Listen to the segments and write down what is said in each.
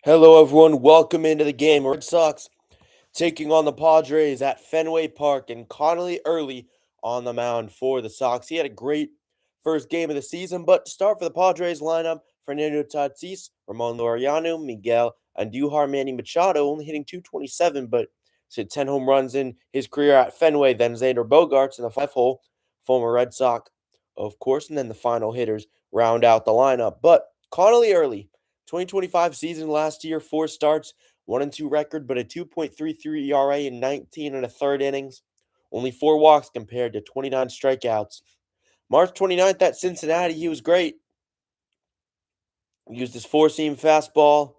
Hello, everyone. Welcome into the game. Red Sox taking on the Padres at Fenway Park, and Connolly early on the mound for the Sox. He had a great first game of the season, but to start for the Padres lineup, Fernando Tatis, Ramon Laureano, Miguel Andujar, Manny Machado, only hitting 227, but hit 10 home runs in his career at Fenway. Then Xander Bogaerts in the five-hole, former Red Sox, of course, and then the final hitters round out the lineup. But Connolly early. 2025 season last year, 4 starts, 1-2 record, but a 2.33 ERA in 19 and a third innings. Only 4 walks compared to 29 strikeouts. March 29th at Cincinnati, he was great. Used his four-seam fastball.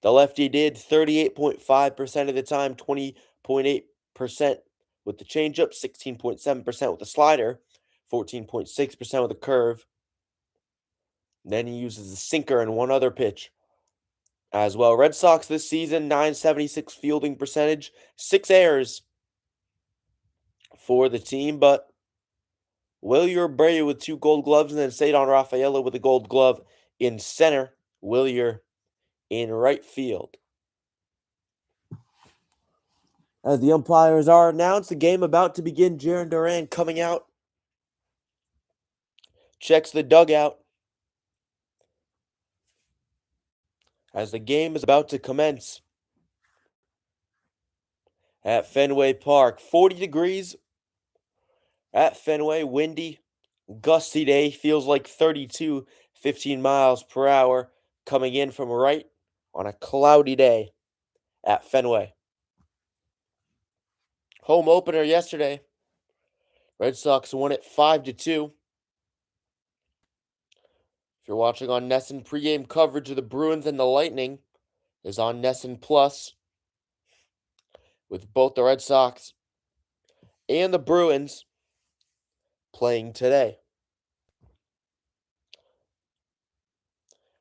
The lefty did 38.5% of the time, 20.8% with the changeup, 16.7% with the slider, 14.6% with the curve. Then he uses a sinker and one other pitch as well. Red Sox this season, 976 fielding percentage, 6 errors for the team, but Wilyer Abreu with 2 gold gloves, and then Cedar Rafaela with a gold glove in center. Wilyer in right field. As the umpires are announced, the game about to begin. Jaron Duran coming out, checks the dugout as the game is about to commence at Fenway Park. 40 degrees at Fenway, windy, gusty day, feels like 32, 15 miles per hour coming in from right on a cloudy day at Fenway. Home opener yesterday. Red Sox won it 5-2. If you're watching on Nesson, pregame coverage of the Bruins and the Lightning is on Nesson Plus with both the Red Sox and the Bruins playing today.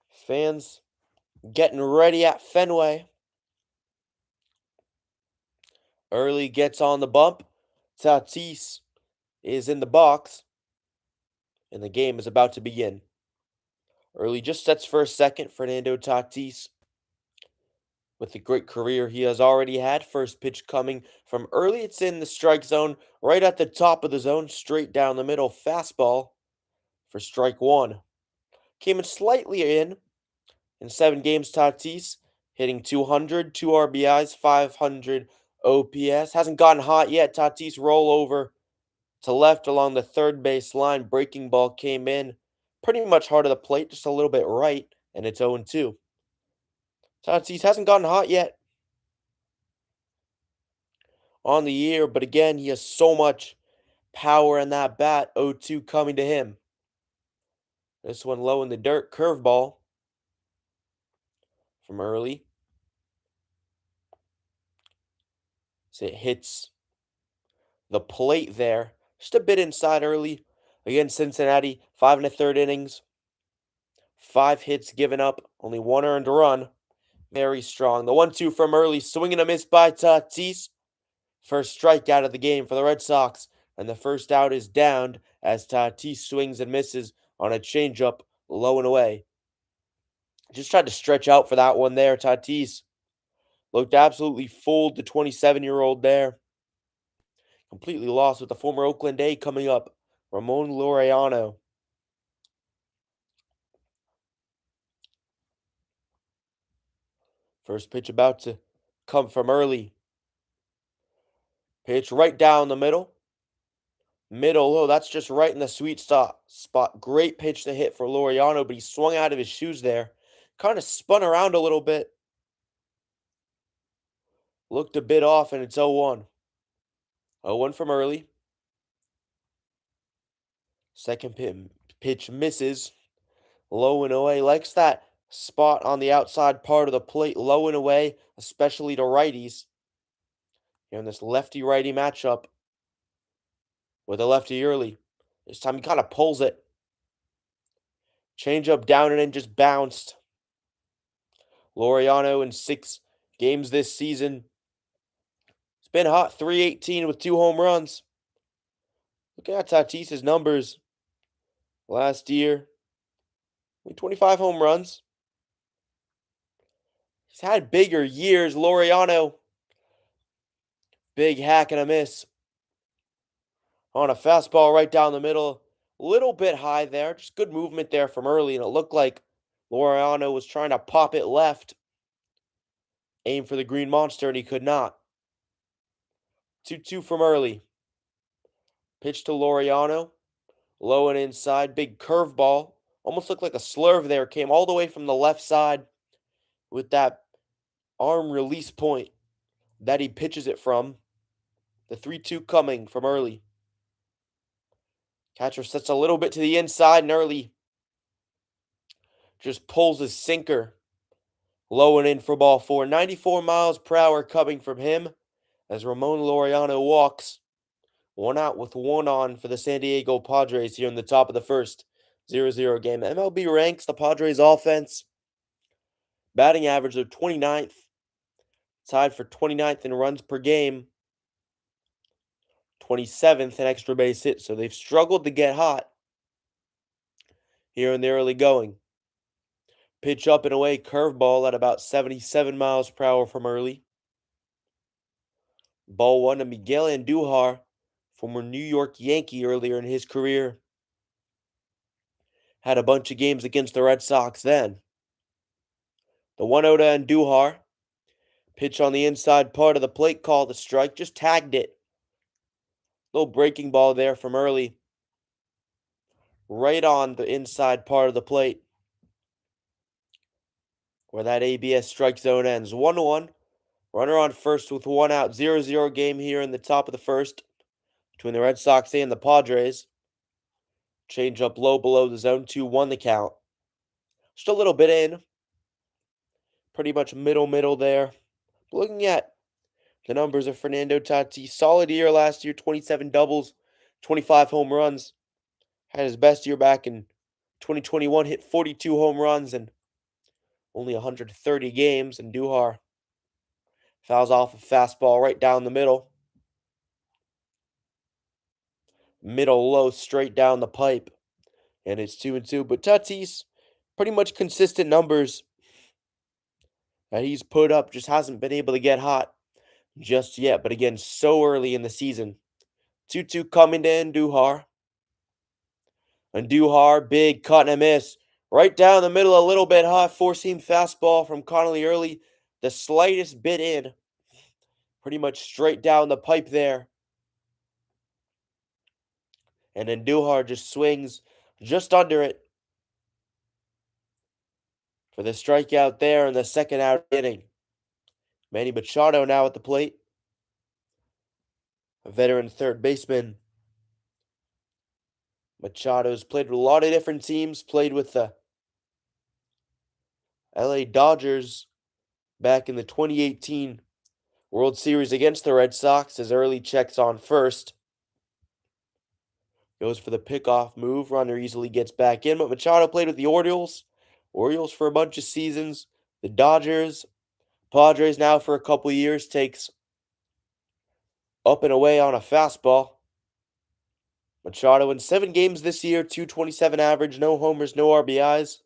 Fans getting ready at Fenway. Early gets on the bump. Tatis is in the box, and the game is about to begin. Early just sets for a second. Fernando Tatis, with the great career he has already had. First pitch coming from early. It's in the strike zone, right at the top of the zone, straight down the middle. Fastball for strike one. Came in slightly in 7 games. Tatis hitting 200, 2 RBIs, 500 OPS. Hasn't gotten hot yet. Tatis roll over to left along the third base line. Breaking ball came in pretty much hard of the plate, just a little bit right, and it's 0-2. Tatis hasn't gotten hot yet on the year, but again, he has so much power in that bat. 0-2 coming to him. This one low in the dirt. Curveball from early. So it hits the plate there. Just a bit inside early. Against Cincinnati, 5 1/3 innings. 5 hits given up, only 1 earned run. Very strong. The 1-2 from early, swing and a miss by Tatis. First strikeout of the game for the Red Sox, and the first out is downed as Tatis swings and misses on a changeup low and away. Just tried to stretch out for that one there. Tatis looked absolutely fooled, the 27-year-old there. Completely lost with the former Oakland A coming up. Ramon Laureano. First pitch about to come from early. Pitch right down the middle. Oh, that's just right in the sweet spot. Great pitch to hit for Laureano, but he swung out of his shoes there. Kind of spun around a little bit. Looked a bit off, and it's 0-1. 0-1 from early. Second pitch misses. Low and away. Likes that spot on the outside part of the plate. Low and away, especially to righties. Here in this lefty-righty matchup with a lefty early. This time he kind of pulls it. Change up down and in, just bounced. Laureano in 6 games this season. It's been hot, 318 with 2 home runs. Look at Tatis's numbers last year. 25 home runs. He's had bigger years. Laureano, big hack and a miss on a fastball right down the middle. A little bit high there. Just good movement there from early, and it looked like Laureano was trying to pop it left, aim for the green monster, and he could not. 2-2 from early. Pitch to Laureano. Low and inside. Big curveball. Almost looked like a slurve there. Came all the way from the left side with that arm release point that he pitches it from. The 3-2 coming from early. Catcher sets a little bit to the inside, and early just pulls his sinker. Low and in for ball four. 94 miles per hour coming from him as Ramon Laureano walks. One out with one on for the San Diego Padres here in the top of the first. 0-0 game. MLB ranks the Padres offense. Batting average of 29th. Tied for 29th in runs per game. 27th in extra base hits. So they've struggled to get hot here in the early going. Pitch up and away, curveball at about 77 miles per hour from early. Ball one to Miguel Andujar, former New York Yankee earlier in his career. Had a bunch of games against the Red Sox then. The 1-0 to Andujar. Pitch on the inside part of the plate, called a strike. Just tagged it. Little breaking ball there from early. Right on the inside part of the plate, where that ABS strike zone ends. 1-1. Runner on first with one out. 0-0 game here in the top of the first between the Red Sox and the Padres. Change up low below the zone. 2-1 the count. Just a little bit in. Pretty much middle there. Looking at the numbers of Fernando Tatis. Solid year last year. 27 doubles. 25 home runs. Had his best year back in 2021. Hit 42 home runs and only 130 games. And Duhar fouls off a fastball right down the middle. Middle low, straight down the pipe. And it's 2-2. But Tatis, pretty much consistent numbers that he's put up. Just hasn't been able to get hot just yet. But again, so early in the season. 2-2 coming to Andujar. Andujar, big cut and a miss. Right down the middle, a little bit hot. Four-seam fastball from Connolly early. The slightest bit in. Pretty much straight down the pipe there. And Andujar just swings just under it for the strikeout there in the second out inning. Manny Machado now at the plate. A veteran third baseman. Machado's played with a lot of different teams. Played with the LA Dodgers back in the 2018 World Series against the Red Sox. As early checks on first. Goes for the pickoff move. Runner easily gets back in. But Machado played with the Orioles. Orioles for a bunch of seasons. The Dodgers. Padres now for a couple years. Takes up and away on a fastball. Machado in 7 games this year. .227 average. No homers, no RBIs.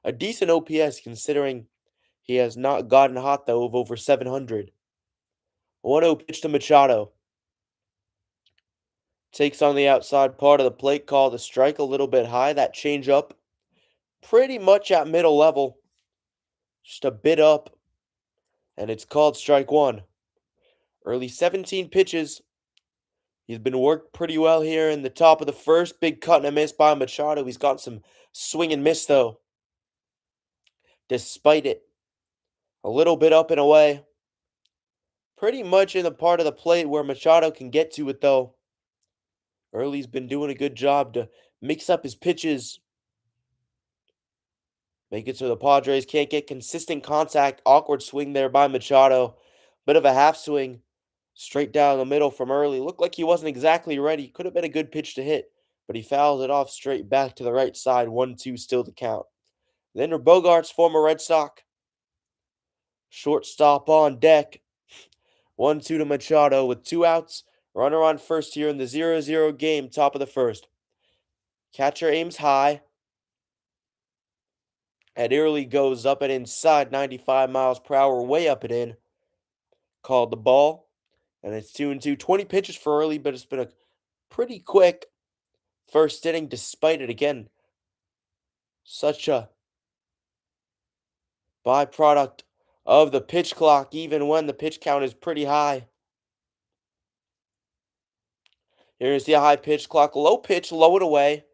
A decent OPS considering he has not gotten hot though of over 700. 1-0 pitch to Machado. Takes on the outside part of the plate, called a strike, a little bit high. That changeup pretty much at middle level. Just a bit up. And it's called strike one. Early 17 pitches. He's been worked pretty well here in the top of the first. Big cut and a miss by Machado. He's got some swing and miss though. Despite it. A little bit up and away. Pretty much in the part of the plate where Machado can get to it though. Early's been doing a good job to mix up his pitches. Make it so the Padres can't get consistent contact. Awkward swing there by Machado. Bit of a half swing. Straight down the middle from early. Looked like he wasn't exactly ready. Could have been a good pitch to hit. But he fouls it off straight back to the right side. 1-2 still to count. Then Bogarts, former Red Sox. Shortstop on deck. 1-2 to Machado with 2 outs. Runner on first here in the 0-0 game, top of the first. Catcher aims high. And Early goes up and inside 95 miles per hour, way up and in. Called the ball. And it's 2-2. 20 pitches for Early, but it's been a pretty quick first inning despite it. Again, such a byproduct of the pitch clock, even when the pitch count is pretty high. Here's the high pitch clock. Low pitch, low and away.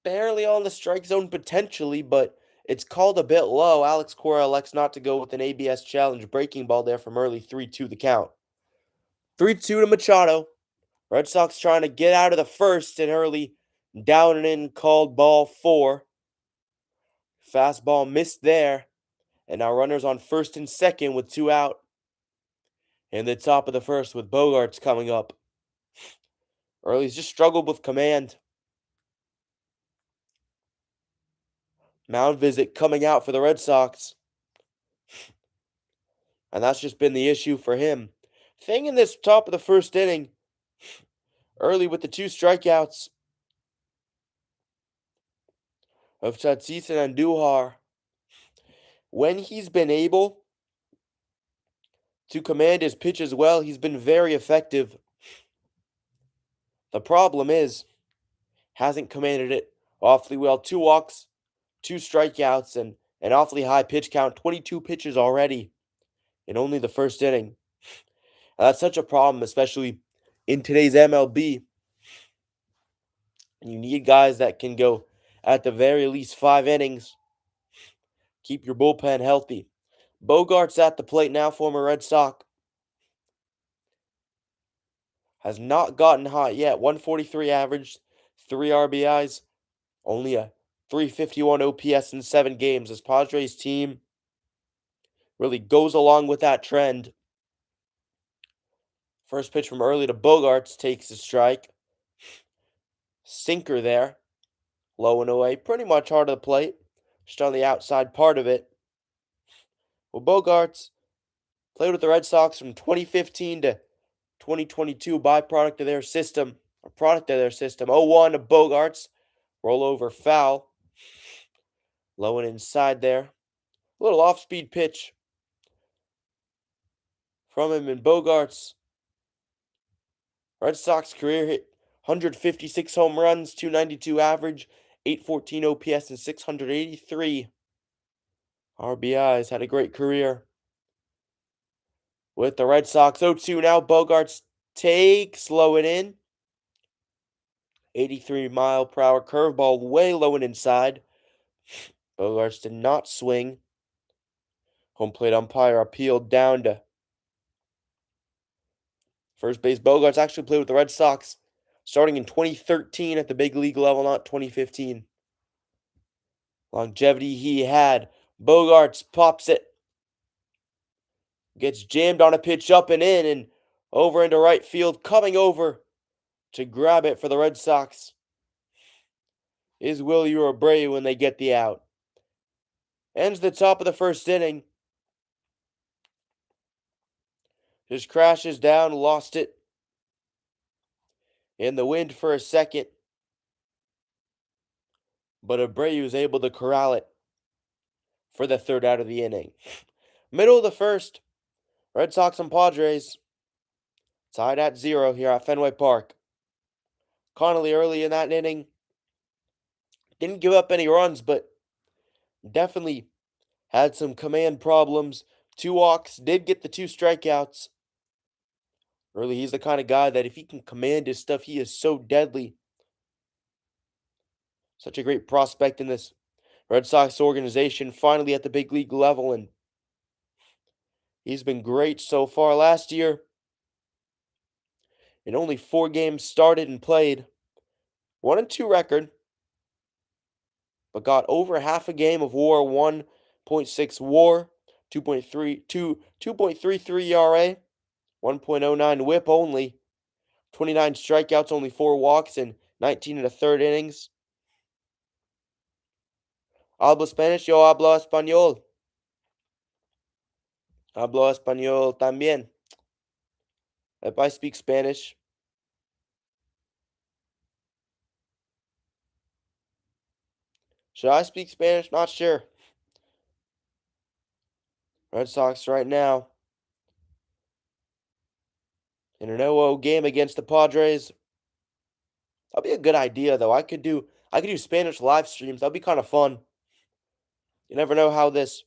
Barely on the strike zone potentially, but it's called a bit low. Alex Cora elects not to go with an ABS challenge. Breaking ball there from Early. 3-2 the count. 3-2 to Machado. Red Sox trying to get out of the first, and Early down and in, called ball 4. Fastball missed there. And now runners on first and second with 2 out. In the top of the first with Bogarts coming up. Early's just struggled with command. Mound visit coming out for the Red Sox. And that's just been the issue for him. Thing in this top of the first inning, Early with the 2 strikeouts of Tatis and Andujar. When he's been able to command his pitch as well, he's been very effective. The problem is, hasn't commanded it awfully well. 2 walks, 2 strikeouts, and an awfully high pitch count. 22 pitches already in only the first inning. That's such a problem, especially in today's MLB. You need guys that can go at the very least 5 innings. Keep your bullpen healthy. Bogarts at the plate now, former Red Sox. Has not gotten hot yet. 143 average, 3 RBIs, only a 351 OPS in 7 games. As Padres team really goes along with that trend. First pitch from Early to Bogarts, takes a strike. Sinker there. Low and away. Pretty much hard to the plate. Just on the outside part of it. Well, Bogarts played with the Red Sox from 2015 to 2022. Byproduct of their system. A product of their system. 0-1 to Bogarts. Rollover foul. Low and inside there. A little off-speed pitch from him, and Bogarts. Red Sox career hit 156 home runs, 292 average, 814 OPS, and 683 RBIs. Had a great career with the Red Sox. 0-2 now. Bogarts takes low and in. 83 mile per hour curveball way low and inside. Bogarts did not swing. Home plate umpire appealed down to first base. Bogarts actually played with the Red Sox starting in 2013 at the big league level, not 2015. Longevity he had. Bogarts pops it. Gets jammed on a pitch up and in and over into right field. Coming over to grab it for the Red Sox is Willie Abreu when they get the out. Ends the top of the first inning. Just crashes down, lost it in the wind for a second. But Abreu is able to corral it for the 3rd out of the inning. Middle of the first, Red Sox and Padres tied at 0 here at Fenway Park. Connolly early in that inning didn't give up any runs, but definitely had some command problems. 2 walks, did get the 2 strikeouts. Early, he's the kind of guy that if he can command his stuff, he is so deadly. Such a great prospect in this Red Sox organization, finally at the big league level, and he's been great so far. Last year, in only 4 games started and played, 1-2 record, but got over half a game of WAR, 1.6 WAR, 2.33 ERA, 1.09 WHIP only, 29 strikeouts, only 4 walks, and 19 1/3 innings. Hablo Spanish, yo hablo español. Hablo español también. If I speak Spanish, Should I speak Spanish? Not sure. Red Sox right now in an 0-0 game against the Padres. That'd be a good idea though. I could do Spanish live streams. That'd be kind of fun. You never know how this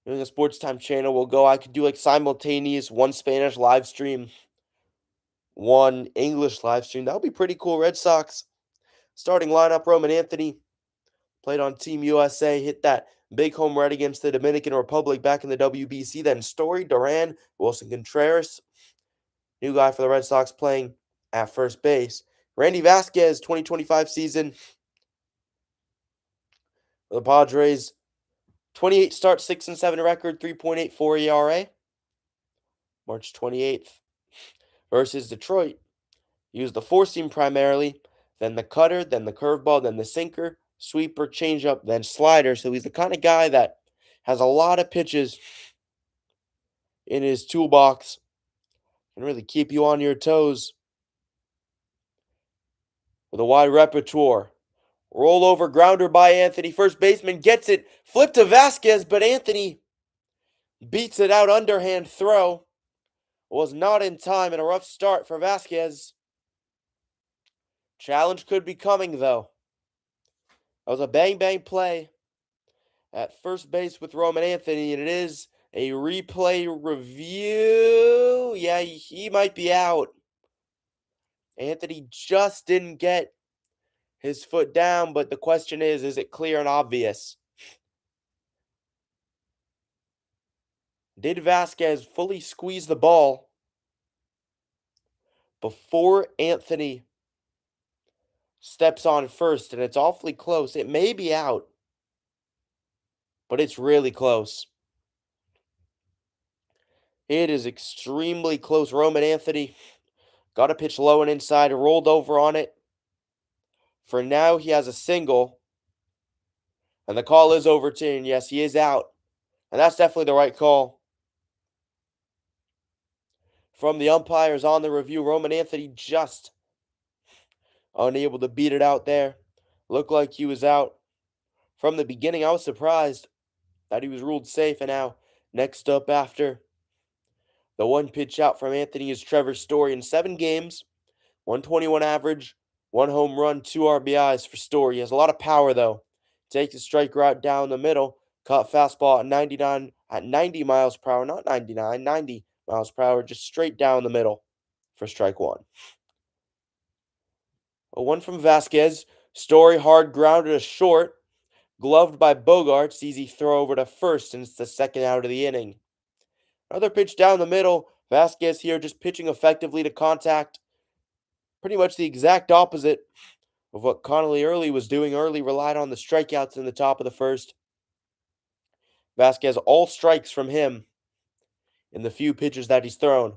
doing a sports time channel will go. I could do like simultaneous one Spanish live stream, one English live stream. That would be pretty cool. Red Sox starting lineup: Roman Anthony played on Team USA, hit that big home run against the Dominican Republic back in the WBC. Then Story, Duran, Wilson Contreras, new guy for the Red Sox playing at first base. Randy Vasquez, 2025 season for the Padres. 28 starts, 6-7 record, 3.84 ERA. March 28th versus Detroit. He used the four seam primarily, then the cutter, then the curveball, then the sinker, sweeper, changeup, then slider. So he's the kind of guy that has a lot of pitches in his toolbox and really keep you on your toes with a wide repertoire. Rollover grounder by Anthony. First baseman gets it. Flip to Vasquez, but Anthony beats it out. Underhand throw. Was not in time and a rough start for Vasquez. Challenge could be coming, though. That was a bang-bang play at first base with Roman Anthony, and it is a replay review. Yeah, he might be out. Anthony just didn't get his foot down, but the question is it clear and obvious? Did Vasquez fully squeeze the ball before Anthony steps on first? And it's awfully close. It may be out, but it's really close. It is extremely close. Roman Anthony got a pitch low and inside, rolled over on it. For now, he has a single, and the call is overturned. Yes, he is out, and that's definitely the right call. From the umpires on the review, Roman Anthony just unable to beat it out there. Looked like he was out. From the beginning, I was surprised that he was ruled safe, and now next up after the one pitch out from Anthony is Trevor Story in 7 games, 121 average, 1 home run, 2 RBIs for Story. He has a lot of power though. Takes a strike route down the middle, caught fastball at 90 miles per hour, not 99, 90 miles per hour, just straight down the middle for strike one. A one from Vasquez. Story hard grounded to short, gloved by Bogarts. Easy throw over to first, and it's the second out of the inning. Another pitch down the middle. Vasquez here just pitching effectively to contact. Pretty much the exact opposite of what Connolly Early was doing. Early relied on the strikeouts in the top of the first. Vasquez, all strikes from him in the few pitches that he's thrown.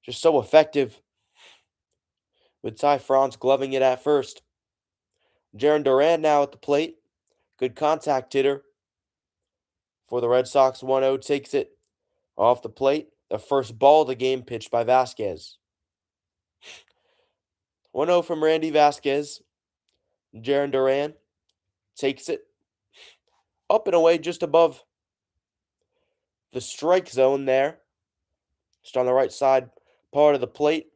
Just so effective. With Ty France gloving it at first. Jaron Duran now at the plate. Good contact hitter for the Red Sox. 1-0 takes it off the plate. The first ball of the game pitched by Vasquez. 1-0 from Randy Vasquez. Jaron Duran takes it up and away just above the strike zone there. Just on the right side part of the plate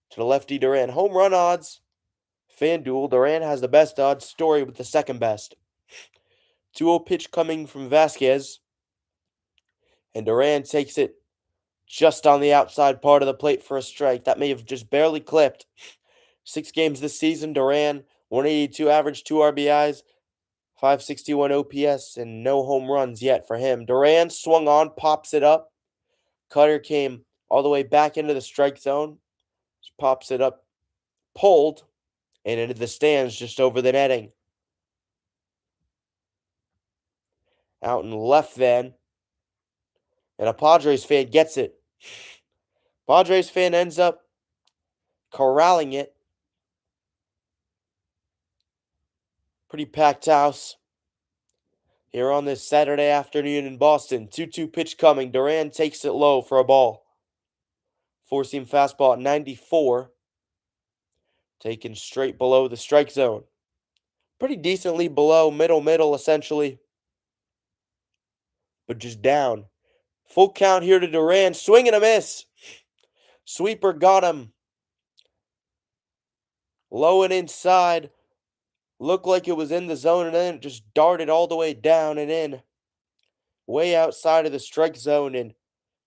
to the lefty Duran. Home run odds. FanDuel. Duran has the best odds. Story with the second best. 2-0 pitch coming from Vasquez. And Duran takes it just on the outside part of the plate for a strike. That may have just barely clipped. 6 games this season. Duran, 182 average, 2 RBIs, 561 OPS, and no home runs yet for him. Duran swung on, pops it up. Cutter came all the way back into the strike zone. Just pops it up, pulled, and into the stands just over the netting. Out and left then. And a Padres fan gets it. Padres fan ends up corralling it. Pretty packed house here on this Saturday afternoon in Boston. 2-2 pitch coming. Duran takes it low for a ball. Four-seam fastball at 94. Taken straight below the strike zone. pretty decently below middle essentially, but just down. Full count here to Duran. Swing and a miss. Sweeper got him. Low and inside. Looked like it was in the zone, and then it just darted all the way down and in. Way outside of the strike zone, and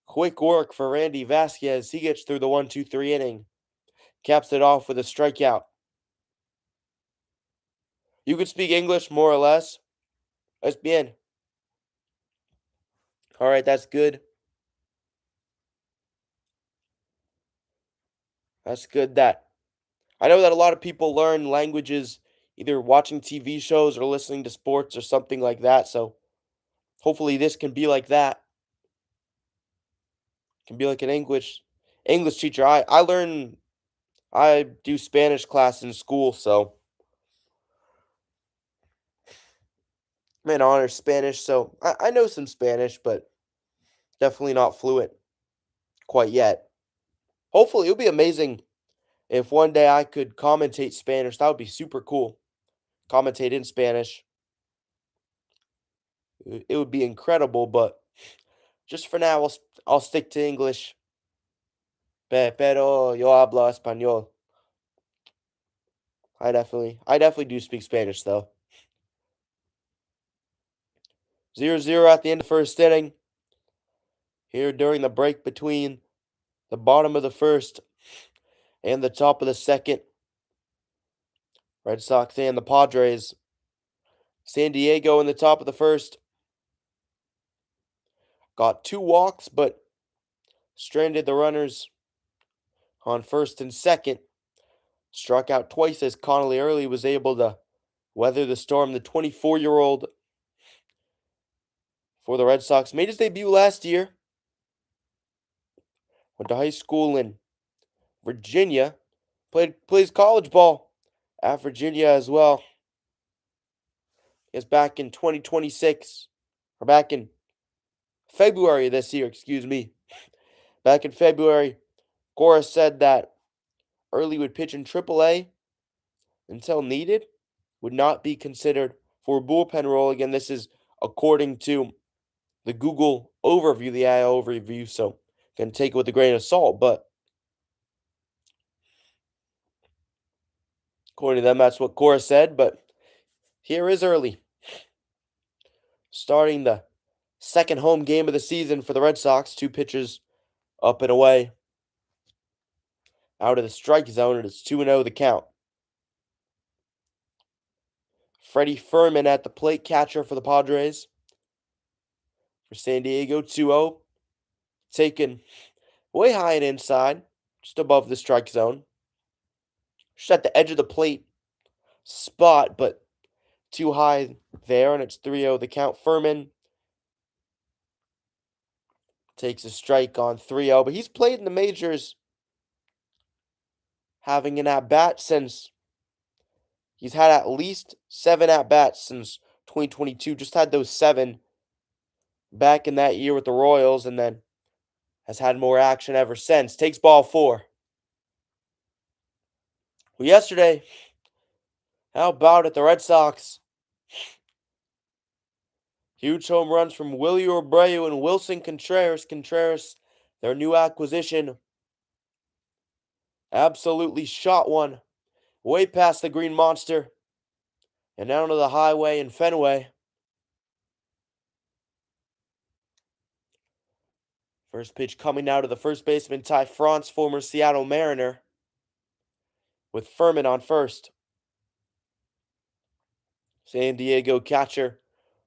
quick work for Randy Vasquez. He gets through the 1-2-3 inning. Caps it off with a strikeout. You could speak English more or less. Es bien. All right, that's good. That's good that I know that a lot of people learn languages either watching TV shows or listening to sports or something like that. So hopefully this can be like that. Can be like an English teacher. I do Spanish class in school, so I'm in honors Spanish, so I know some Spanish, but definitely not fluent quite yet. Hopefully it'll be amazing if one day I could commentate Spanish. That would be super cool. Commentate in Spanish. It would be incredible, but just for now, I'll stick to English. Pero yo hablo español. I definitely do speak Spanish though. 0-0 at the end of the first inning. Here during the break between the bottom of the first and the top of the second. Red Sox and the Padres. San Diego in the top of the first. Got 2 walks, but stranded the runners on first and second. Struck out twice as Connolly Early was able to weather the storm. The 24-year-old for the Red Sox made his debut last year. Went to high school in Virginia. Plays college ball at Virginia as well. Is back in 2026, or back in February this year, excuse me. Back in February, Cora said that Early would pitch in AAA until needed, would not be considered for a bullpen role. Again, this is according to the Google overview, the IO overview, so can take it with a grain of salt, but according to them, that's what Cora said. But here is Early, starting the second home game of the season for the Red Sox. 2 pitches up and away out of the strike zone, and it's 2-0 the count. Freddie Furman at the plate, catcher for the Padres. For San Diego, 2-0. Taken way high and inside, just above the strike zone. Just at the edge of the plate spot, but too high there, and it's 3-0 the count. Furman takes a strike on 3-0, but he's played in the majors having an at-bat since he's had at least 7 at-bats since 2022. Just had those 7 back in that year with the Royals, and then has had more action ever since. Takes ball 4. Well, yesterday, how about it? The Red Sox. Huge home runs from Willie Abreu and Wilson Contreras. Contreras, their new acquisition, absolutely shot one way past the Green Monster and down to the highway in Fenway. First pitch coming out of the first baseman, Ty France, former Seattle Mariner, with Furman on first. San Diego catcher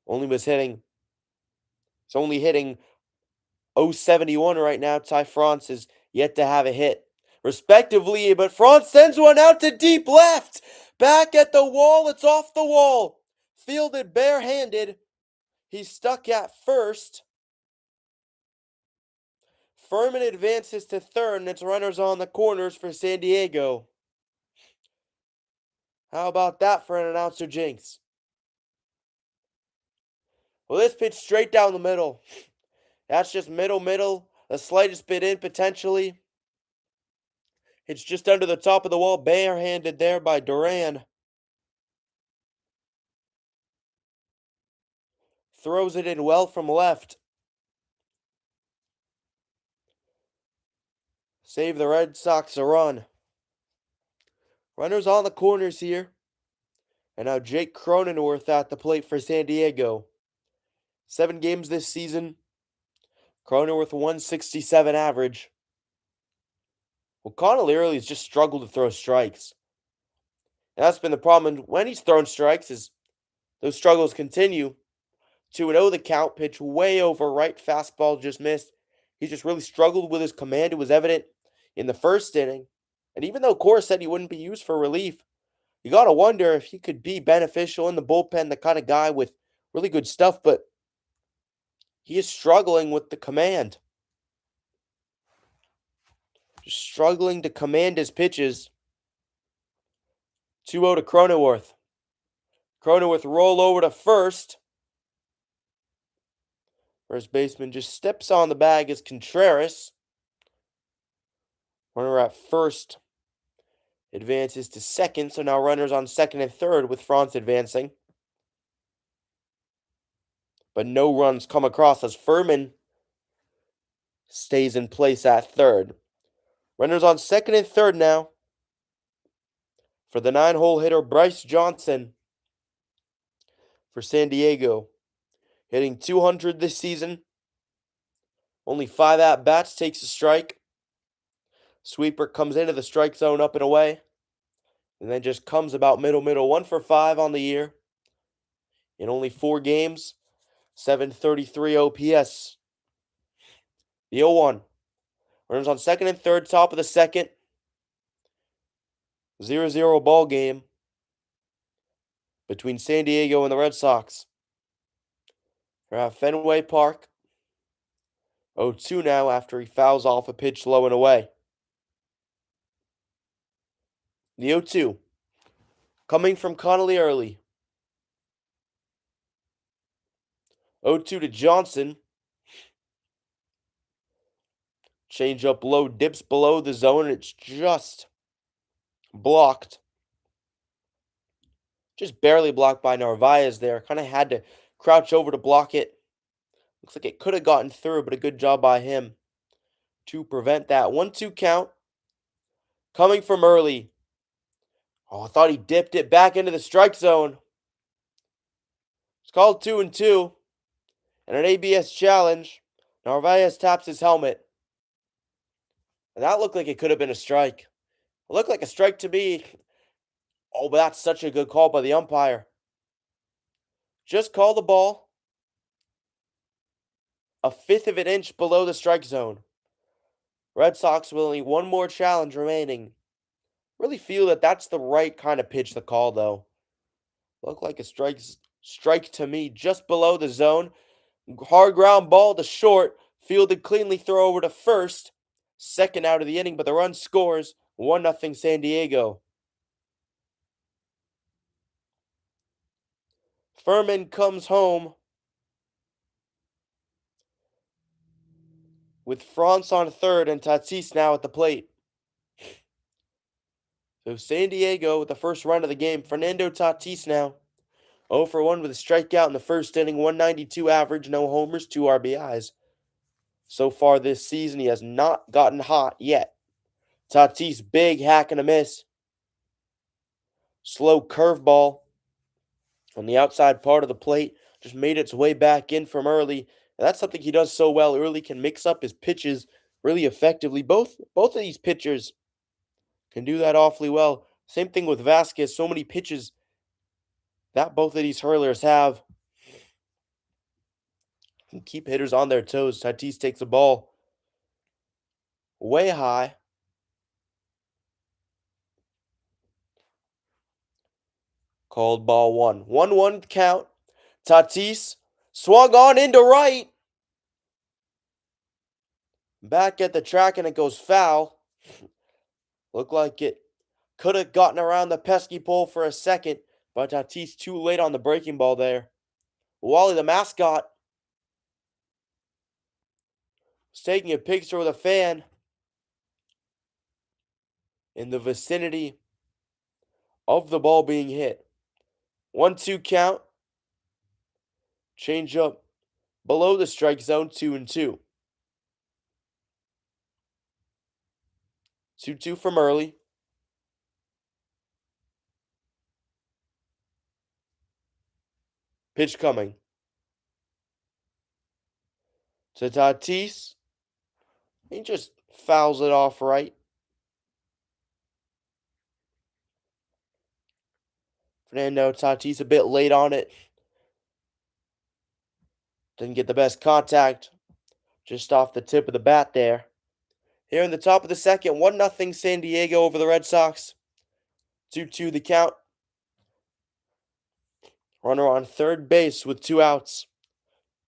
it's only hitting .071 right now. Ty France is yet to have a hit, respectively, but France sends one out to deep left. Back at the wall, it's off the wall. Fielded barehanded. He's stuck at first. Furman advances to third, and it's runners on the corners for San Diego. How about that for an announcer jinx? Well, this pitch straight down the middle. That's just middle, the slightest bit in potentially. It's just under the top of the wall, barehanded there by Duran. throws it in well from left. Save the Red Sox a run. Runners on the corners here. And now Jake Cronenworth at the plate for San Diego. 7 games this season. Cronenworth 167 average. Well, Connolly early's just struggled to throw strikes. And that's been the problem. And when he's thrown strikes, is those struggles continue. 2-0 the count, pitch way over right, fastball just missed. He just really struggled with his command. It was evident in the first inning. And even though Cora said he wouldn't be used for relief, you got to wonder if he could be beneficial in the bullpen, the kind of guy with really good stuff, but he is struggling with the command. Just struggling to command his pitches. 2-0 to Cronenworth. Cronenworth roll over to first. First baseman just steps on the bag as Contreras. Runner at first advances to second, so now runners on second and third with France advancing. But no runs come across as Furman stays in place at third. Runners on second and third now for the 9-hole hitter Bryce Johnson for San Diego. Hitting .200 this season. Only 5 at-bats, takes a strike. Sweeper comes into the strike zone up and away. And then just comes about middle. 1 for 5 on the year. In only 4 games, 733 OPS. The 0-1. Runners on second and third, top of the second. 0-0 ball game between San Diego and the Red Sox. They're at Fenway Park. 0-2 now after he fouls off a pitch low and away. The 0-2. Coming from Connolly early. 0-2 to Johnson. Change up low, dips below the zone. It's just blocked. Just barely blocked by Narvaez there. Kind of had to crouch over to block it. Looks like it could have gotten through, but a good job by him to prevent that. 1-2 count. Coming from early. Oh, I thought he dipped it back into the strike zone. It's called 2-2. And an ABS challenge. Narvaez taps his helmet. And that looked like it could have been a strike. It looked like a strike to me. Oh, but that's such a good call by the umpire. Just call the ball a fifth of an inch below the strike zone. Red Sox will only 1 more challenge remaining. Really feel that that's the right kind of pitch to call, though. Looked like a strike to me just below the zone. Hard ground ball to short. Fielded cleanly, throw over to first. Second out of the inning, but the run scores. 1-0 San Diego. Furman comes home with France on third and Tatis now at the plate. So San Diego with the first run of the game. Fernando Tatis now 0 for 1 with a strikeout in the first inning. 192 average, no homers, 2 RBIs. So far this season, he has not gotten hot yet. Tatis, big hack and a miss. Slow curveball on the outside part of the plate. Just made its way back in from early. And that's something he does so well. Early can mix up his pitches really effectively. Both of these pitchers can do that awfully well. Same thing with Vasquez. So many pitches that both of these hurlers have. Can keep hitters on their toes. Tatis takes the ball way high. Called ball 1. 1-1 count. Tatis swung on into right. Back at the track and it goes foul. Looked like it could have gotten around the pesky pole for a second, but Tatis too late on the breaking ball there. Wally the mascot was taking a picture with a fan in the vicinity of the ball being hit. 1-2 count. Change up below the strike zone, 2-2. 2-2 from early. Pitch coming to Tatis. He just fouls it off right. Fernando Tatis a bit late on it. Didn't get the best contact. Just off the tip of the bat there. Here in the top of the second, 1-0 San Diego over the Red Sox. 2-2 the count. Runner on third base with 2 outs.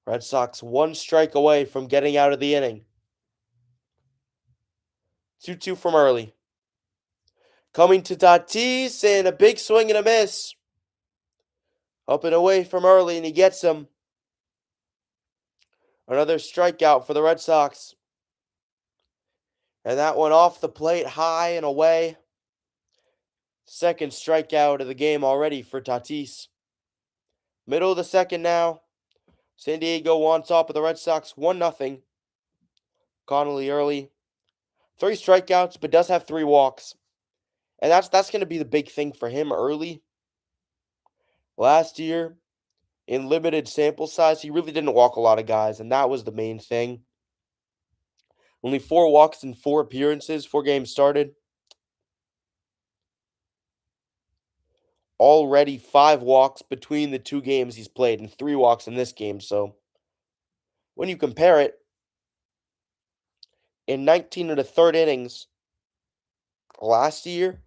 Red Sox 1 strike away from getting out of the inning. 2-2 from early. Coming to Tatis and a big swing and a miss. Up and away from early and he gets him. Another strikeout for the Red Sox. And that one off the plate, high and away. Second strikeout of the game already for Tatis. Middle of the second now. San Diego on top of the Red Sox, 1-0. Connolly early. 3 strikeouts, but does have 3 walks. And that's going to be the big thing for him early. Last year, in limited sample size, he really didn't walk a lot of guys, and that was the main thing. Only 4 walks in 4 appearances, 4 games started. Already 5 walks between the 2 games he's played and 3 walks in this game. So when you compare it, in 19 of the third innings last year,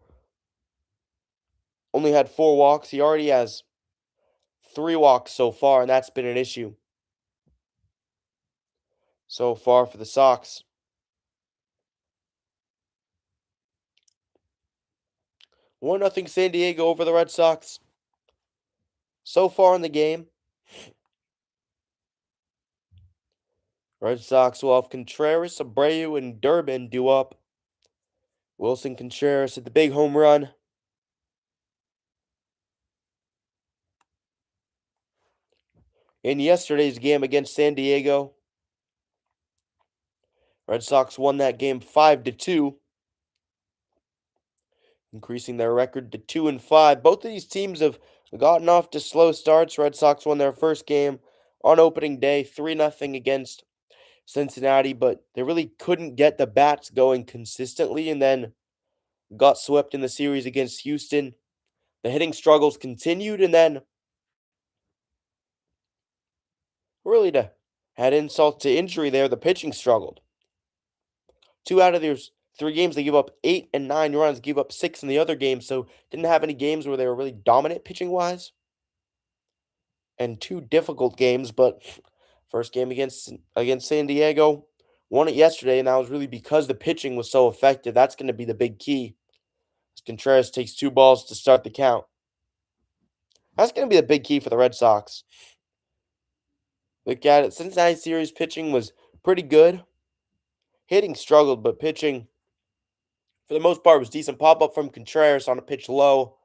only had 4 walks. He already has 3 walks so far, and that's been an issue so far for the Sox. 1-0 San Diego over the Red Sox. So far in the game, Red Sox will have Contreras, Abreu, and Durbin due up. Wilson Contreras hit the big home run. In yesterday's game against San Diego, Red Sox won that game 5-2, increasing their record to 2-5. Both of these teams have gotten off to slow starts. Red Sox won their first game on opening day, 3-0 against Cincinnati, but they really couldn't get the bats going consistently and then got swept in the series against Houston. The hitting struggles continued, and then really to add insult to injury there, the pitching struggled. 2 out of their 3 games, they gave up 8 and 9 runs, gave up 6 in the other games, so didn't have any games where they were really dominant pitching-wise. And 2 difficult games, but first game against San Diego, won it yesterday, and that was really because the pitching was so effective. That's going to be the big key. As Contreras takes 2 balls to start the count. That's going to be the big key for the Red Sox. Look at it. Cincinnati series pitching was pretty good. Hitting struggled, but pitching, for the most part, was decent. Pop-up from Contreras on a pitch low.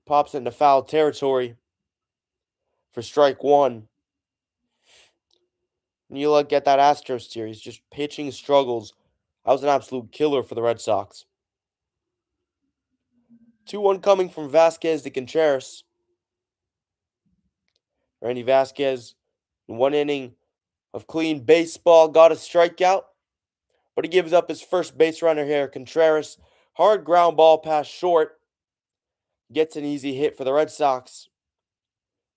Pops into foul territory for strike 1. And you look at that Astros series, just pitching struggles. That was an absolute killer for the Red Sox. 2-1 coming from Vasquez to Contreras. Randy Vasquez, in 1 inning of clean baseball, got a strikeout, but he gives up his first base runner here. Contreras, hard ground ball past short, gets an easy hit for the Red Sox,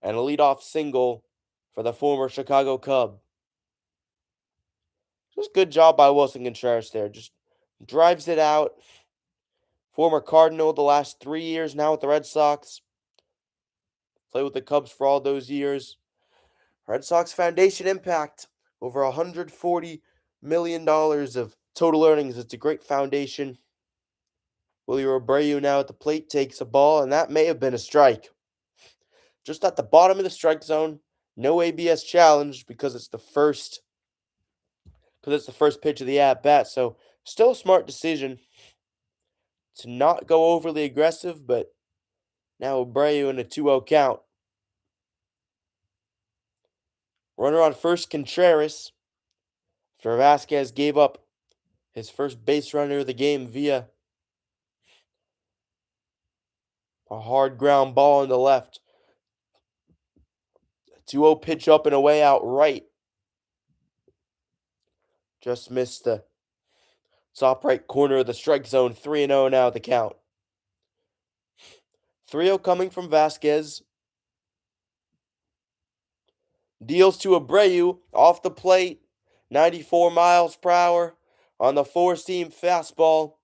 and a leadoff single for the former Chicago Cub. Just good job by Wilson Contreras there. Just drives it out. Former Cardinal the last 3 years now with the Red Sox. Played with the Cubs for all those years. Red Sox Foundation impact. Over $140 million of total earnings. It's a great foundation. Willie Abreu now at the plate takes a ball, and that may have been a strike. Just at the bottom of the strike zone. No ABS challenge because it's the first pitch of the at-bat. So still a smart decision to not go overly aggressive, but now Abreu in a 2-0 count. Runner on first, Contreras, after Vasquez gave up his first base runner of the game via a hard ground ball in the left. 2-0 pitch up and away out right. Just missed the top right corner of the strike zone. 3-0 now the count. 3-0 coming from Vasquez. Deals to Abreu off the plate. 94 miles per hour on the four-seam fastball.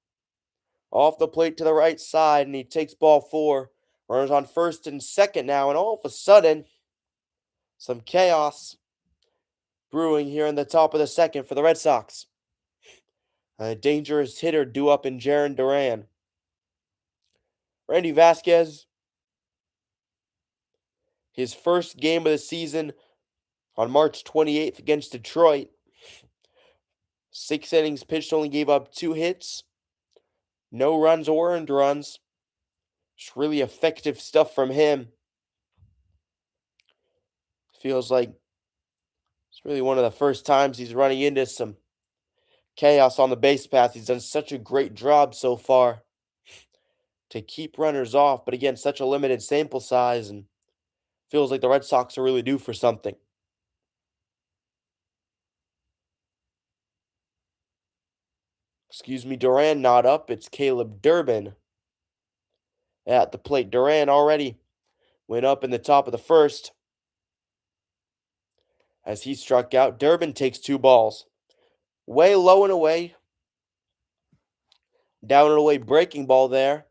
Off the plate to the right side, and he takes ball 4. Runners on first and second now, and all of a sudden, some chaos brewing here in the top of the second for the Red Sox. A dangerous hitter due up in Jarren Duran. Randy Vasquez, his first game of the season on March 28th against Detroit. 6 innings pitched, only gave up 2 hits. No runs or earned runs. Just really effective stuff from him. Feels like it's really one of the first times he's running into some chaos on the base path. He's done such a great job so far to keep runners off, but again, such a limited sample size, and feels like the Red Sox are really due for something. Excuse me, Duran not up. It's Caleb Durbin at the plate. Duran already went up in the top of the first as he struck out. Durbin takes 2 balls. Way low and away. Down and away breaking ball there.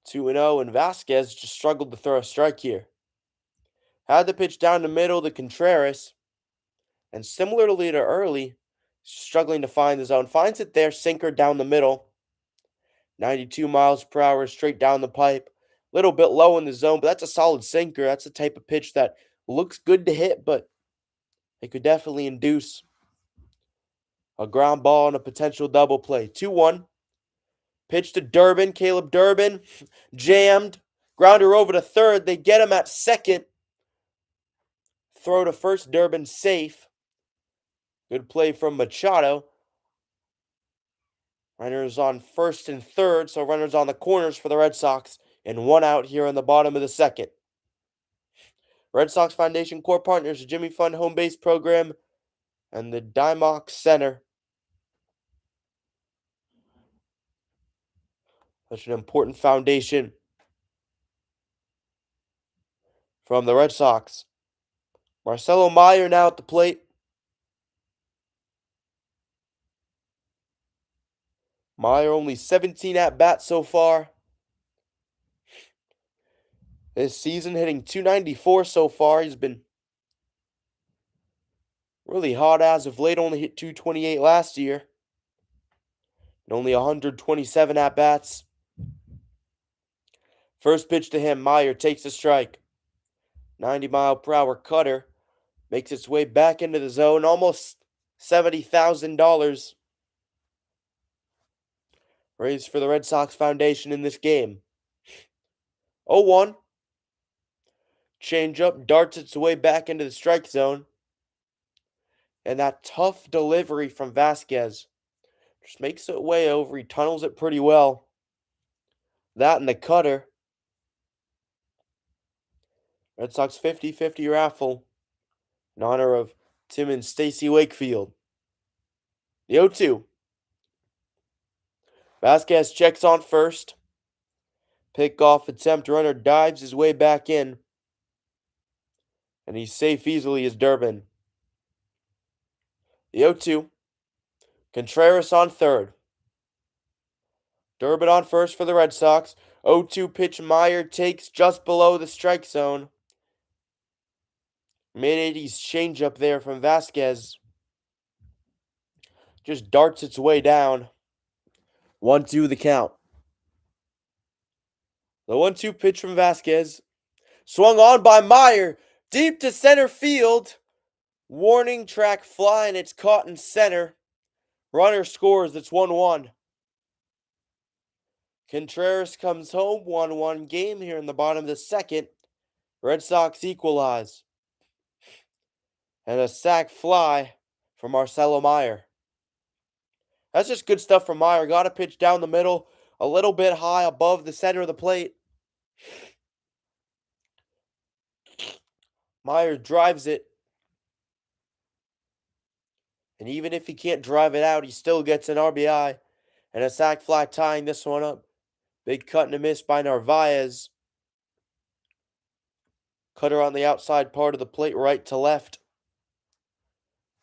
2-0, and Vasquez just struggled to throw a strike here. Had the pitch down the middle to Contreras, and similarly to early, struggling to find the zone. Finds it there, sinker down the middle. 92 miles per hour straight down the pipe. Little bit low in the zone, but that's a solid sinker. That's the type of pitch that looks good to hit, but it could definitely induce a ground ball and a potential double play. 2-1. Pitch to Durbin. Caleb Durbin jammed. Grounder over to third. They get him at second. Throw to first. Durbin safe. Good play from Machado. Runners on first and third, so runners on the corners for the Red Sox, and 1 out here in the bottom of the second. Red Sox Foundation core partners, the Jimmy Fund Home Base Program, and the Dymock Center. Such an important foundation from the Red Sox. Marcelo Meyer now at the plate. Meyer only 17 at-bats so far this season, hitting .294 so far. He's been really hot as of late, only hit .228 last year. And only 127 at-bats. First pitch to him, Meyer takes a strike. 90-mile-per-hour cutter makes its way back into the zone, almost $70,000 raised for the Red Sox Foundation in this game. 0-1. Changeup darts its way back into the strike zone. And that tough delivery from Vasquez just makes it way over. He tunnels it pretty well. That and the cutter. Red Sox 50-50 raffle in honor of Tim and Stacy Wakefield. The 0-2. Vasquez checks on first. Pickoff attempt, runner dives his way back in. And he's safe easily as Durbin. The 0-2. Contreras on third. Durbin on first for the Red Sox. 0-2 pitch Meyer takes just below the strike zone. Mid-80s changeup there from Vasquez. Just darts its way down. 1-2 the count. The 1-2 pitch from Vasquez. Swung on by Meyer. Deep to center field. Warning track fly, and it's caught in center. Runner scores. It's 1-1. Contreras comes home. 1-1 game here in the bottom of the second. Red Sox equalize. and a sac fly for Marcelo Meyer. That's just good stuff from Meyer. Got a pitch down the middle, a little bit high above the center of the plate. Meyer drives it, and even if he can't drive it out, he still gets an RBI and a sac fly tying this one up. Big cut and a miss by Narvaez. Cutter on the outside part of the plate, right to left.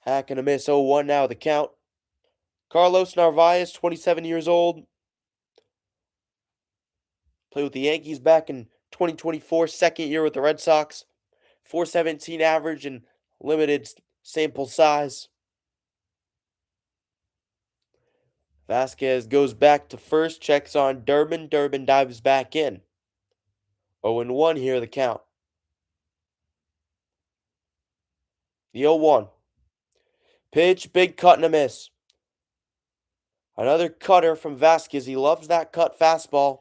Hack and a miss, 0-1 now the count. Carlos Narvaez, 27 years old. Played with the Yankees back in 2024, second year with the Red Sox. 417 average and limited sample size. Vasquez goes back to first, checks on Durbin. Durbin dives back in. 0-1 here, the count. The 0-1. Pitch, big cut and a miss. Another cutter from Vasquez. He loves that cut fastball.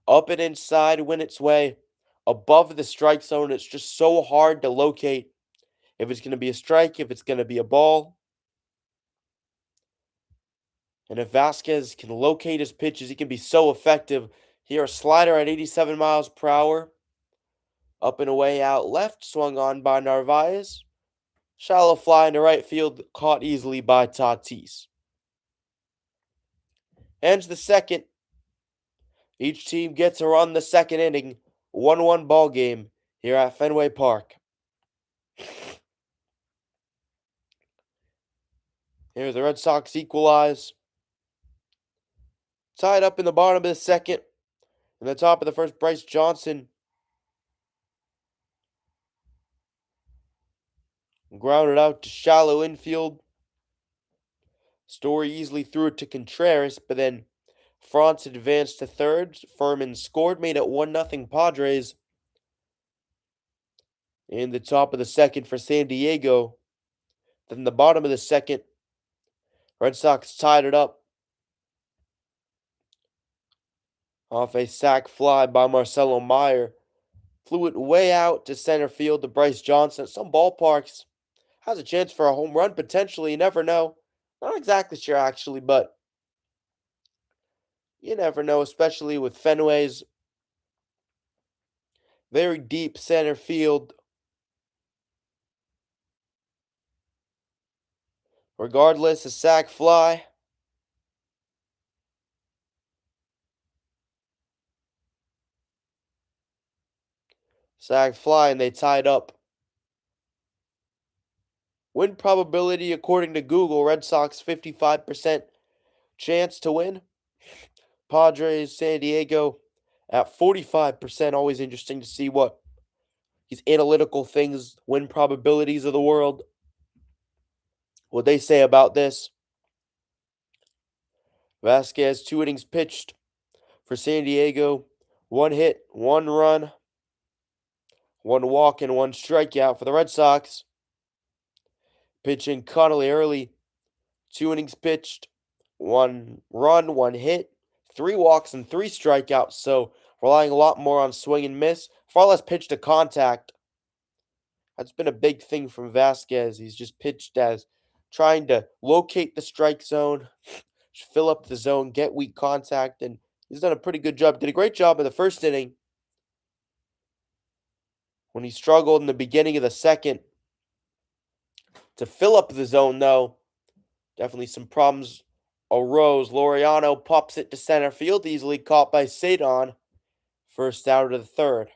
Up and inside, win its way. Above the strike zone, it's just so hard to locate if it's going to be a strike, if it's going to be a ball. And if Vasquez can locate his pitches, he can be so effective. Here, a slider at 87 miles per hour. Up and away out left, swung on by Narvaez. Shallow fly into right field, caught easily by Tatis. Ends the second. Each team gets a run the second inning. 1-1 ball game here at Fenway Park. Here the Red Sox equalize. Tied up in the bottom of the second. In the top of the first, Bryce Johnson grounded out to shallow infield. Story easily threw it to Contreras, but then France advanced to third. Furman scored, made it 1-0 Padres. In the top of the second for San Diego. Then the bottom of the second, Red Sox tied it up off a sac fly by Marcelo Meyer. Flew it way out to center field to Bryce Johnson. At some ballparks, has a chance for a home run potentially. You never know. Not exactly sure actually, but you never know, especially with Fenway's very deep center field. Regardless, a sac fly. Sac fly, and they tied up. Win probability, according to Google, Red Sox 55% chance to win. Padres, San Diego at 45%. Always interesting to see what these analytical things, win probabilities of the world, what they say about this. Vasquez, 2 innings pitched for San Diego. 1 hit, 1 run, 1 walk, and 1 strikeout for the Red Sox. Pitching Connolly early. 2 innings pitched, 1 run, 1 hit, 3 walks, and 3 strikeouts. So relying a lot more on swing and miss. Far less pitch to contact. That's been a big thing from Vasquez. He's just pitched as trying to locate the strike zone, fill up the zone, get weak contact, and he's done a pretty good job. Did a great job in the first inning when he struggled in the beginning of the second to fill up the zone, though. Definitely some problems arose. Laureano pops it to center field, easily caught by Cedon. First out of the third.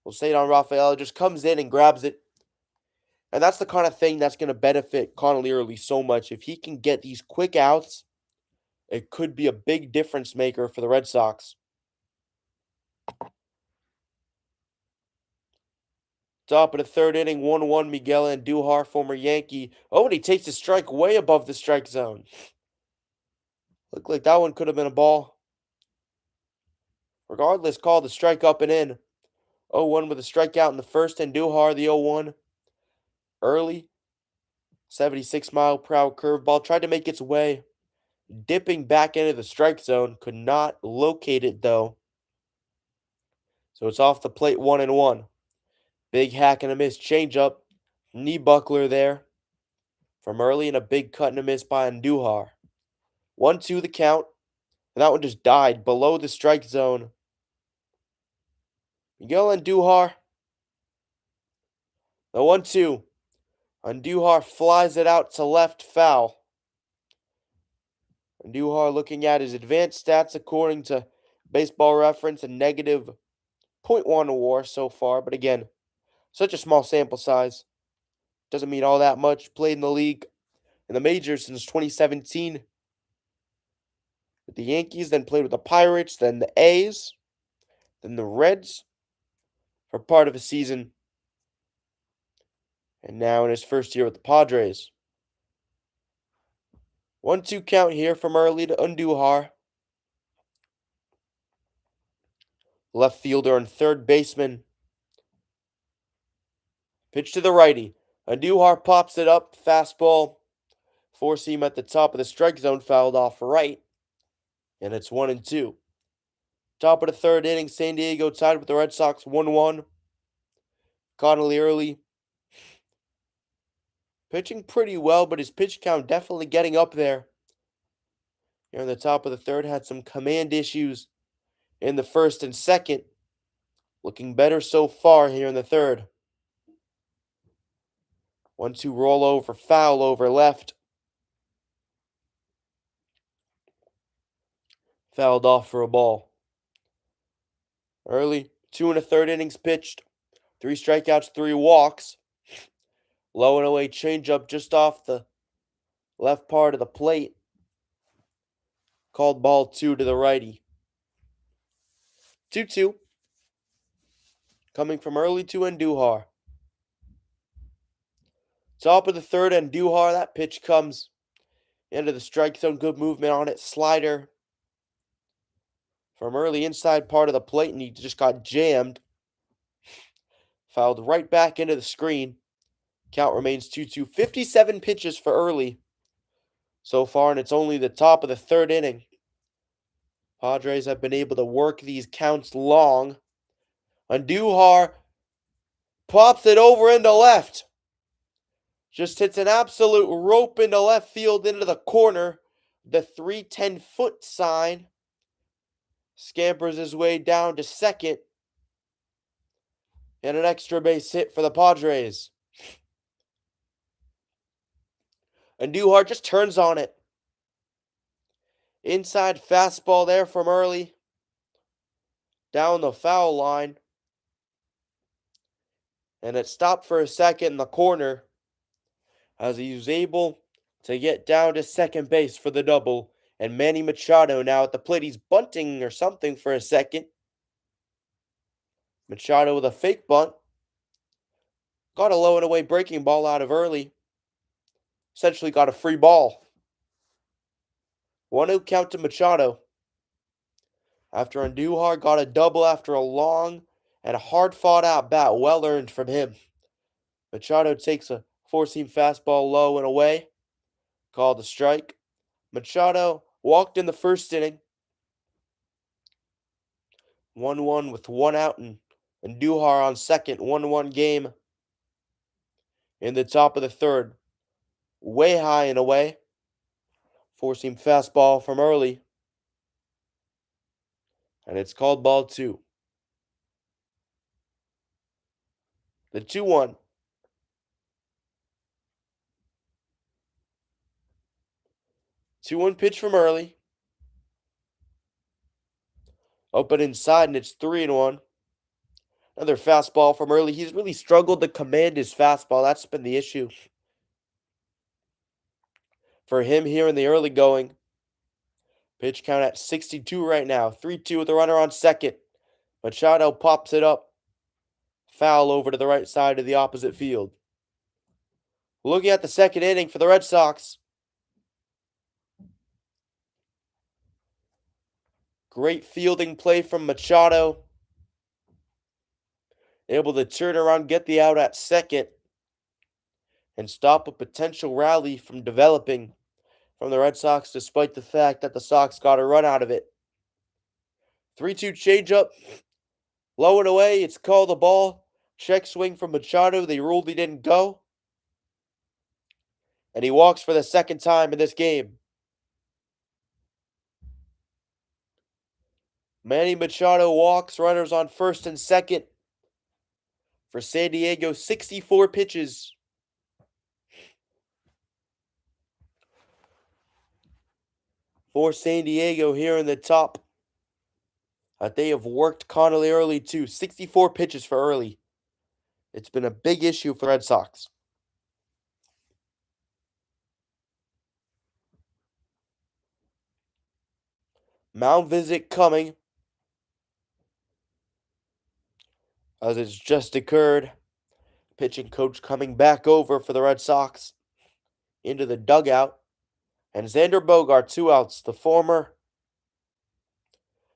Well, Cedon Rafael just comes in and grabs it. And that's the kind of thing that's going to benefit Connolly early so much. If he can get these quick outs, it could be a big difference maker for the Red Sox. Top of the third inning, 1-1, Miguel Andujar, former Yankee. Oh, and he takes a strike way above the strike zone. Looked like that one could have been a ball. Regardless, called the strike up and in. 0-1 with a strikeout in the first. Andujar, the 0-1. Early. 76-mile-per-hour curveball. Tried to make its way. Dipping back into the strike zone. Could not locate it, though. So it's off the plate, 1-1. Big hack and a miss changeup. Knee buckler there from early and a big cut and a miss by Andujar. 1-2 the count. And that one just died below the strike zone. Miguel Andujar. The 1-2. Andujar flies it out to left foul. Andujar looking at his advanced stats according to Baseball Reference, a negative .1 WAR so far. But again, such a small sample size. Doesn't mean all that much. Played in the league in the majors since 2017 with the Yankees, then played with the Pirates, then the A's, then the Reds for part of a season, and now in his first year with the Padres. 1-2 count here from early to Andujar. Left fielder and third baseman. Pitch to the righty. Andujar pops it up. Fastball. Four seam at the top of the strike zone, fouled off right. And it's 1-2. Top of the third inning, San Diego tied with the Red Sox 1-1. Connolly early. Pitching pretty well, but his pitch count definitely getting up there. Here in the top of the third, had some command issues in the first and second. Looking better so far here in the third. 1-2 roll over, foul over left. Fouled off for a ball. Early, 2 1/3 innings pitched. 3 strikeouts, 3 walks. Low and away changeup just off the left part of the plate. Called ball 2 to the righty. 2-2. Coming from early to Andujar. Top of the third, Andujar. That pitch comes into the strike zone. Good movement on it. Slider from early inside part of the plate, and he just got jammed. Fouled right back into the screen. Count remains 2-2. 57 pitches for early so far, and it's only the top of the third inning. Padres have been able to work these counts long. Andujar pops it over into left. Just hits an absolute rope into left field into the corner. The 310-foot sign. Scampers his way down to second. And an extra base hit for the Padres. Andujar just turns on it. Inside fastball there from early. Down the foul line. And it stopped for a second in the corner as he was able to get down to second base for the double. And Manny Machado now at the plate. He's bunting or something for a second. Machado with a fake bunt. Got a low and away breaking ball out of early. Essentially got a free ball. 1-0 count to Machado. After Andujar got a double after a long and a hard fought out bat, well earned from him. Machado takes a four-seam fastball low and away. Called a strike. Machado walked in the first inning. 1-1 with 1 out, and Andujar on second. 1-1 game. In the top of the third. Way high and away. Four-seam fastball from early. And it's called ball 2. The 2-1. 2-1 pitch from early. Open inside, and it's 3-1. Another fastball from early. He's really struggled to command his fastball. That's been the issue for him here in the early going. Pitch count at 62 right now. 3-2 with the runner on second. Machado pops it up. Foul over to the right side of the opposite field. Looking at the second inning for the Red Sox. Great fielding play from Machado. Able to turn around, get the out at second, and stop a potential rally from developing from the Red Sox, despite the fact that the Sox got a run out of it. 3-2 changeup. Low and away. It's called a ball. Check swing from Machado. They ruled he didn't go. And he walks for the second time in this game. Manny Machado walks, runners on first and second. For San Diego, 64 pitches. For San Diego here in the top. They have worked Connolly early too. 64 pitches for early. It's been a big issue for the Red Sox. Mound visit coming. As it's just occurred. Pitching coach coming back over for the Red Sox. Into the dugout. And Xander Bogart, 2 outs. The former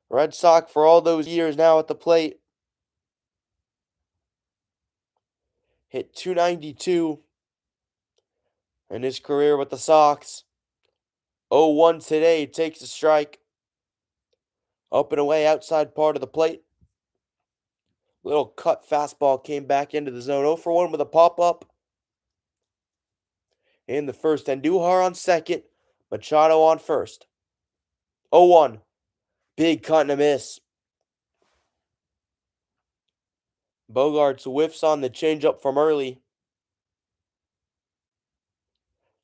Red Sox for all those years now at the plate. Hit .292 in his career with the Sox. 0-1 today, takes a strike. Up and away, outside part of the plate. Little cut fastball came back into the zone. 0 for 1 with a pop-up. In the first, Andujar on second. Machado on first. 0-1. Big cut and a miss. Bogarts whiffs on the changeup from early.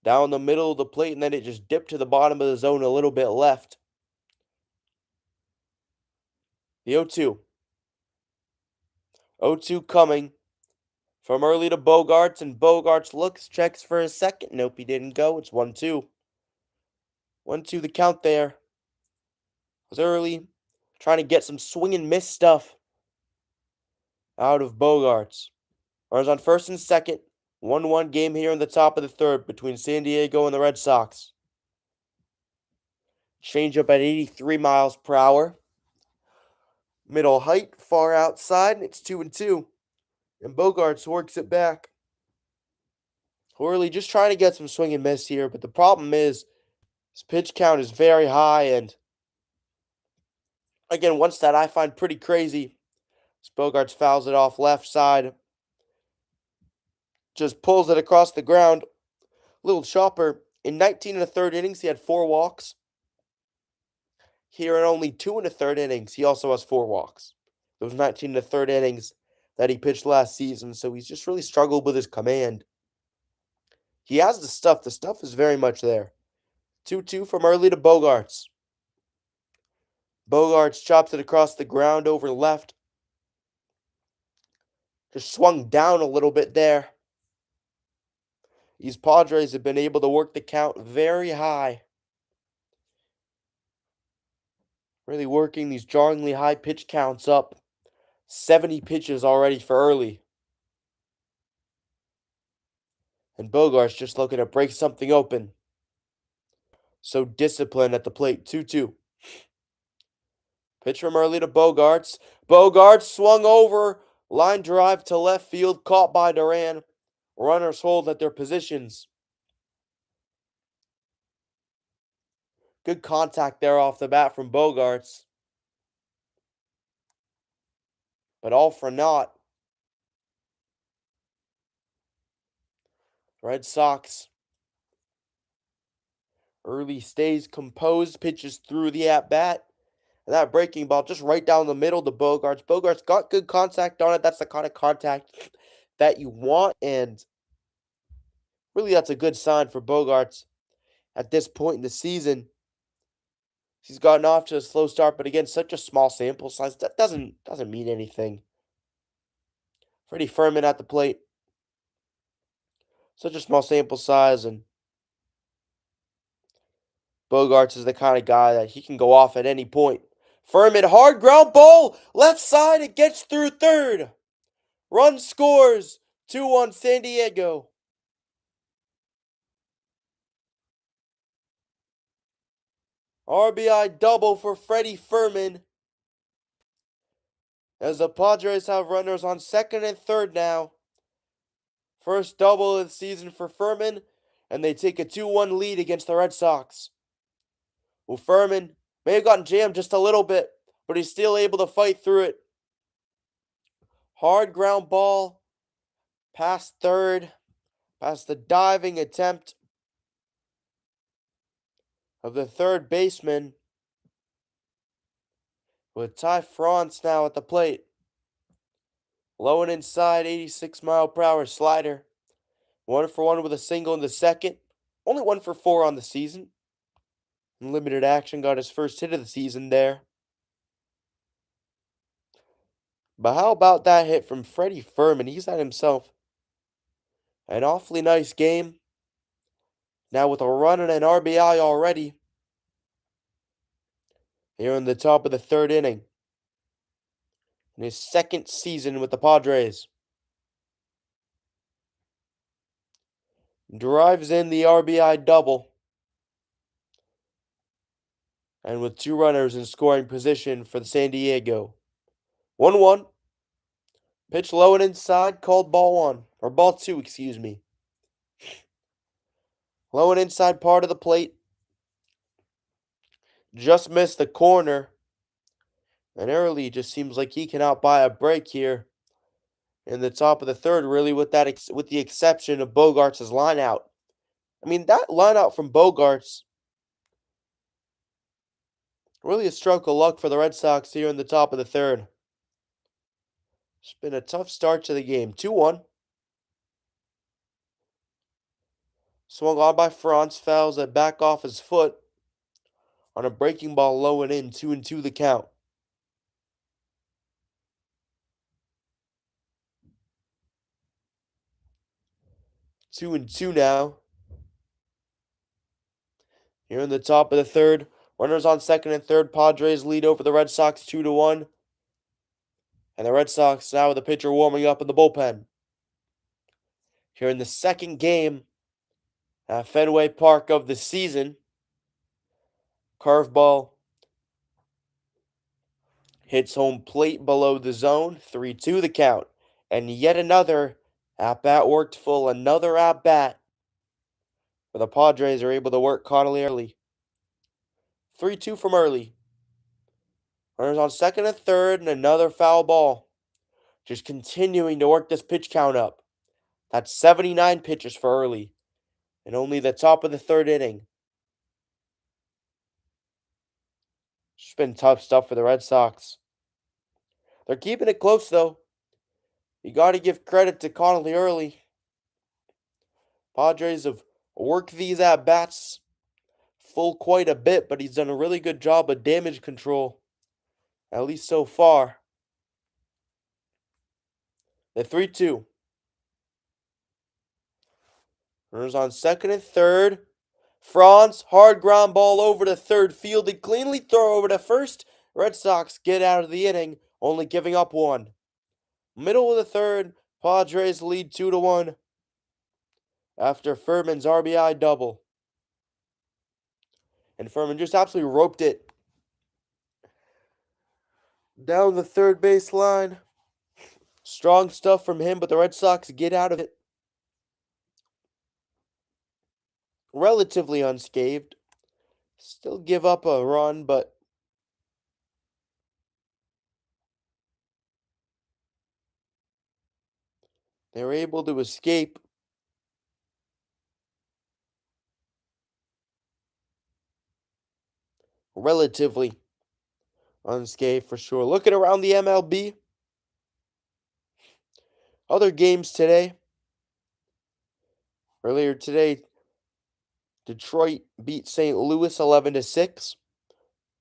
Down the middle of the plate, and then it just dipped to the bottom of the zone a little bit left. The 0-2. 0-2 coming from early to Bogarts, and Bogarts looks, checks for a second. Nope, he didn't go. It's 1-2. 1-2 the count there. It was early, trying to get some swing and miss stuff out of Bogarts. Runners on first and second. 1-1 game here in the top of the third between San Diego and the Red Sox. Changeup at 83 miles per hour. Middle height, far outside, and it's 2-2. And Bogarts works it back. Horley just trying to get some swing and miss here, but the problem is his pitch count is very high, and again, one stat I find pretty crazy. Bogarts fouls it off left side. Just pulls it across the ground. Little chopper. In 19 and a third innings, he had 4 walks. Here in only 2 and a third innings, he also has 4 walks. Those 19 and a third innings that he pitched last season, so he's just really struggled with his command. He has the stuff. The stuff is very much there. 2-2 from early to Bogarts. Bogarts chops it across the ground over left. Just swung down a little bit there. These Padres have been able to work the count very high. Really working these jarringly high pitch counts up. 70 pitches already for early. And Bogarts just looking to break something open. So disciplined at the plate. 2-2. Pitch from early to Bogarts. Bogarts swung over. Line drive to left field. Caught by Duran. Runners hold at their positions. Good contact there off the bat from Bogarts. But all for naught. Red Sox early stays composed, pitches through the at-bat. And that breaking ball just right down the middle to Bogarts. Bogarts got good contact on it. That's the kind of contact that you want. And really, that's a good sign for Bogarts at this point in the season. He's gotten off to a slow start, but again, such a small sample size. That doesn't mean anything. Freddie Fermin at the plate. Such a small sample size, and Bogarts is the kind of guy that he can go off at any point. Fermin, hard ground ball, left side, it gets through third. Run scores, 2-1 San Diego. RBI double for Freddie Fermin. As the Padres have runners on second and third now. First double of the season for Fermin, and they take a 2-1 lead against the Red Sox. Well, Fermin may have gotten jammed just a little bit, but he's still able to fight through it. Hard ground ball past third, past the diving attempt of the third baseman, with Ty France now at the plate. Low and inside, 86-mile-per-hour slider. 1 for 1 with a single in the second. Only 1 for 4 on the season. In limited action, got his first hit of the season there. But how about that hit from Freddie Furman? He's had himself an awfully nice game. Now with a run and an RBI already. Here in the top of the third inning. In his second season with the Padres. Drives in the RBI double. And with 2 runners in scoring position for the San Diego. 1-1. Pitch low and inside, called ball 1. Or ball 2, excuse me. Low and inside part of the plate. Just missed the corner. And Early just seems like he can outbuy a break here in the top of the third, really, with the exception of Bogarts' line out. I mean, that line out from Bogarts, really a stroke of luck for the Red Sox here in the top of the third. It's been a tough start to the game. 2-1. Swung on by France, fouls it back off his foot on a breaking ball low and in. 2-2 the count. 2-2 now. Here in the top of the third, runners on second and third. Padres lead over the Red Sox 2-1. And the Red Sox now with the pitcher warming up in the bullpen. Here in the second game at Fenway Park of the season. Curveball hits home plate below the zone. 3-2 the count. And yet another at-bat worked full. Another at-bat where the Padres are able to work Connolly early. 3-2 from Early. Runners on second and third, and another foul ball. Just continuing to work this pitch count up. That's 79 pitches for Early. And only the top of the third inning. It's been tough stuff for the Red Sox. They're keeping it close, though. You got to give credit to Connolly Early. Padres have worked these at-bats full quite a bit, but he's done a really good job of damage control, at least so far. The 3-2. Runners on second and third. France, hard ground ball over to third, fielded cleanly, throw over to first. Red Sox get out of the inning, only giving up 1. Middle of the third, Padres lead 2-1 after Furman's RBI double. And Furman just absolutely roped it down the third base line. Strong stuff from him, but the Red Sox get out of it relatively unscathed. Still give up a run, but they were able to escape. Relatively unscathed for sure. Looking around the MLB, other games today. Earlier today, Detroit beat St. Louis 11-6.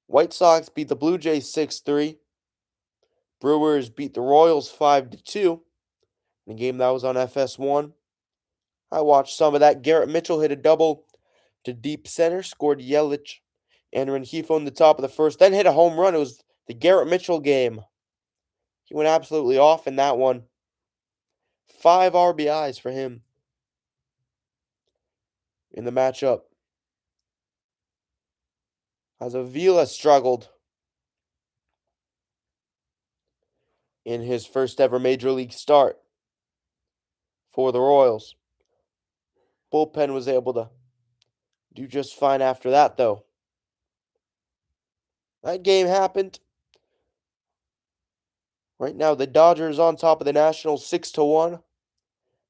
White Sox beat the Blue Jays 6-3. Brewers beat the Royals 5-2. In a game that was on FS1. I watched some of that. Garrett Mitchell hit a double to deep center, scored Yelich and Rengifo in the top of the first, then hit a home run. It was the Garrett Mitchell game. He went absolutely off in that one. 5 RBIs for him in the matchup. As Avila struggled in his first ever major league start for the Royals. Bullpen was able to do just fine after that, though. That game happened. Right now, the Dodgers on top of the Nationals 6-1.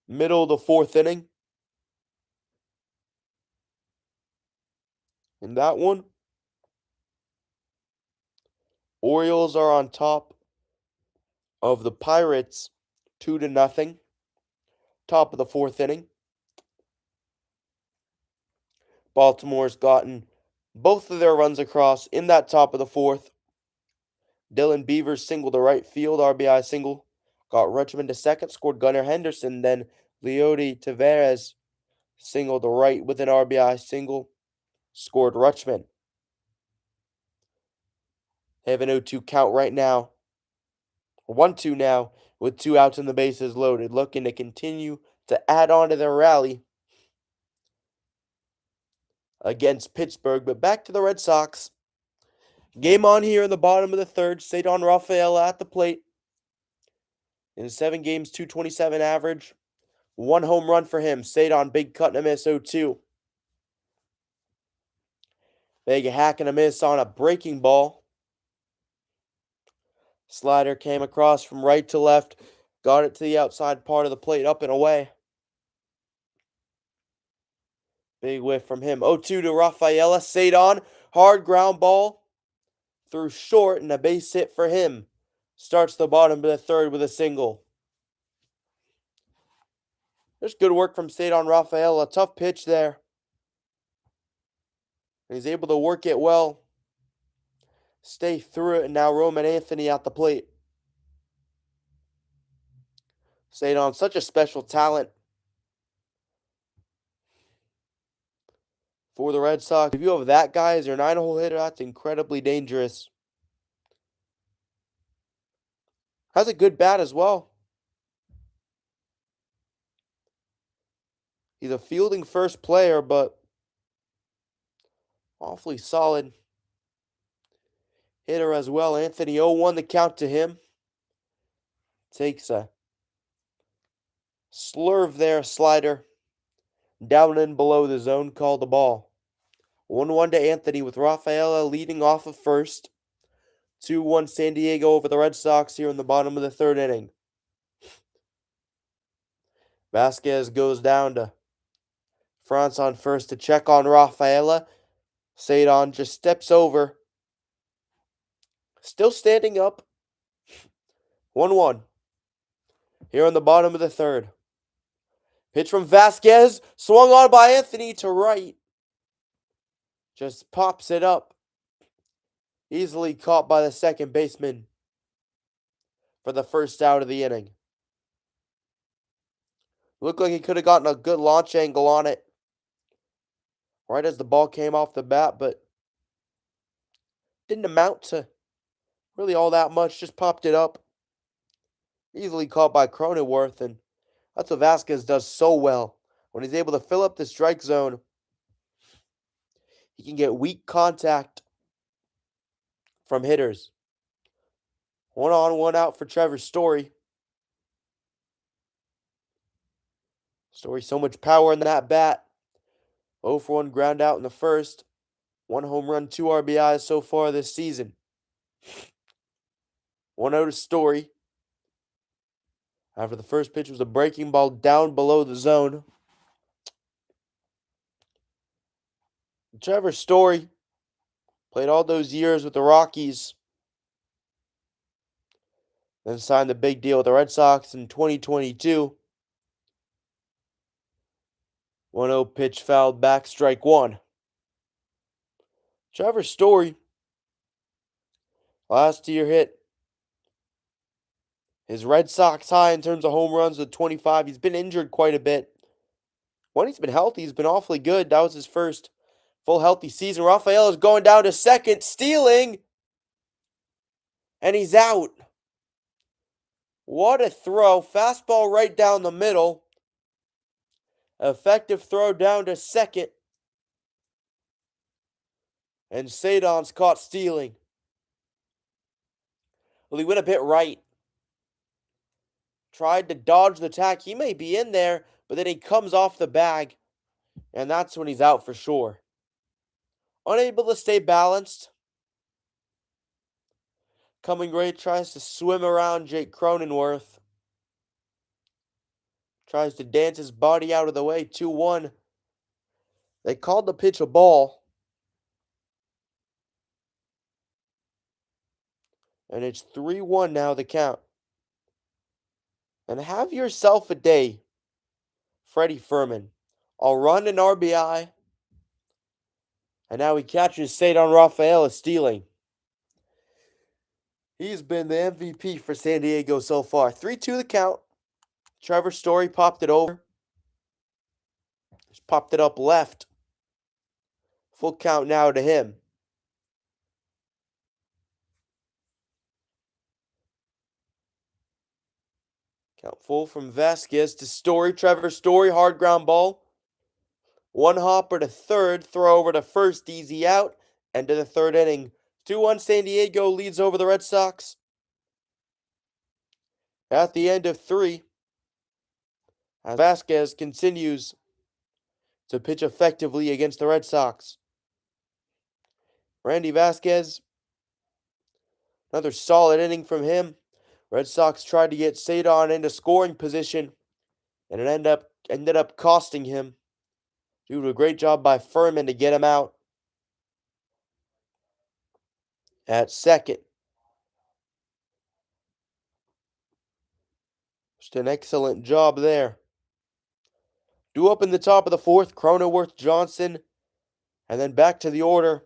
Middle of the fourth inning. In that one, Orioles are on top of the Pirates 2-0. Top of the fourth inning. Baltimore's gotten both of their runs across in that top of the fourth. Dylan Beavers singled to right field, RBI single. Got Richmond to second, scored Gunnar Henderson. Then Leody Taveras singled to right with an RBI single, scored Richmond. They have an 0-2 count right now. 1-2 now with 2 outs and the bases loaded, looking to continue to add on to their rally against Pittsburgh. But back to the Red Sox. Game on here in the bottom of the third. Cedar Rafaela at the plate. In 7 games, 227 average. 1 home run for him. Cedar, big cut and a miss, 0-2. Big hack and a miss on a breaking ball. Slider came across from right to left. Got it to the outside part of the plate, up and away. Big whiff from him. 0-2 to Rafaela. Cedar, hard ground ball through short and a base hit for him. Starts the bottom of the third with a single. There's good work from Cedar Rafaela. Tough pitch there. He's able to work it well. Stay through it, and now Roman Anthony at the plate. Cedar, such a special talent for the Red Sox. If you have that guy as your 9-hole hitter, that's incredibly dangerous. Has a good bat as well. He's a fielding first player, but awfully solid hitter as well. Anthony 0-1 the count to him. Takes a slurve there, slider. Down and below the zone, called the ball. 1-1 to Anthony with Rafaela leading off of first. 2-1 San Diego over the Red Sox here in the bottom of the third inning. Vasquez goes down to France on first to check on Rafaela. Cedar just steps over. Still standing up. 1-1. Here on the bottom of the third. Pitch from Vasquez. Swung on by Anthony to right. Just pops it up. Easily caught by the second baseman for the first out of the inning. Looked like he could have gotten a good launch angle on it right as the ball came off the bat, but didn't amount to really all that much. Just popped it up. Easily caught by Cronenworth, and that's what Vasquez does so well. When he's able to fill up the strike zone, he can get weak contact from hitters. 1 on, 1 out for Trevor Story. Story, so much power in that bat. 0 for 1 ground out in the first. 1 home run, 2 RBIs so far this season. 1-0 to Story. After the first pitch was a breaking ball down below the zone. Trevor Story played all those years with the Rockies. Then signed the big deal with the Red Sox in 2022. 1-0 pitch fouled back, strike 1. Trevor Story, last year hit his Red Sox high in terms of home runs with 25. He's been injured quite a bit. When he's been healthy, he's been awfully good. That was his first full healthy season. Rafael is going down to second, stealing, and he's out. What a throw. Fastball right down the middle. Effective throw down to second. And Cedon's caught stealing. Well, he went a bit right. Tried to dodge the tack. He may be in there, but then he comes off the bag. And that's when he's out for sure. Unable to stay balanced. Coming right, tries to swim around Jake Cronenworth. Tries to dance his body out of the way. 2-1. They called the pitch a ball. And it's 3-1 now, the count. And have yourself a day, Freddie Fermin. I'll run an RBI. And now he catches Cedar Rafaela stealing. He's been the MVP for San Diego so far. 3-2 the count. Trevor Story popped it over. Just popped it up left. Full count now to him. Count full from Vasquez to Story. Trevor Story, hard ground ball. One hopper to third, throw over to first, easy out. End of the third inning. 2-1 San Diego leads over the Red Sox. At the end of three, as Vasquez continues to pitch effectively against the Red Sox. Randy Vasquez, another solid inning from him. Red Sox tried to get Cedar into scoring position, and it ended up costing him due to a great job by Furman to get him out at second. Just an excellent job there. Due up in the top of the fourth, Cronenworth, Johnson, and then back to the order.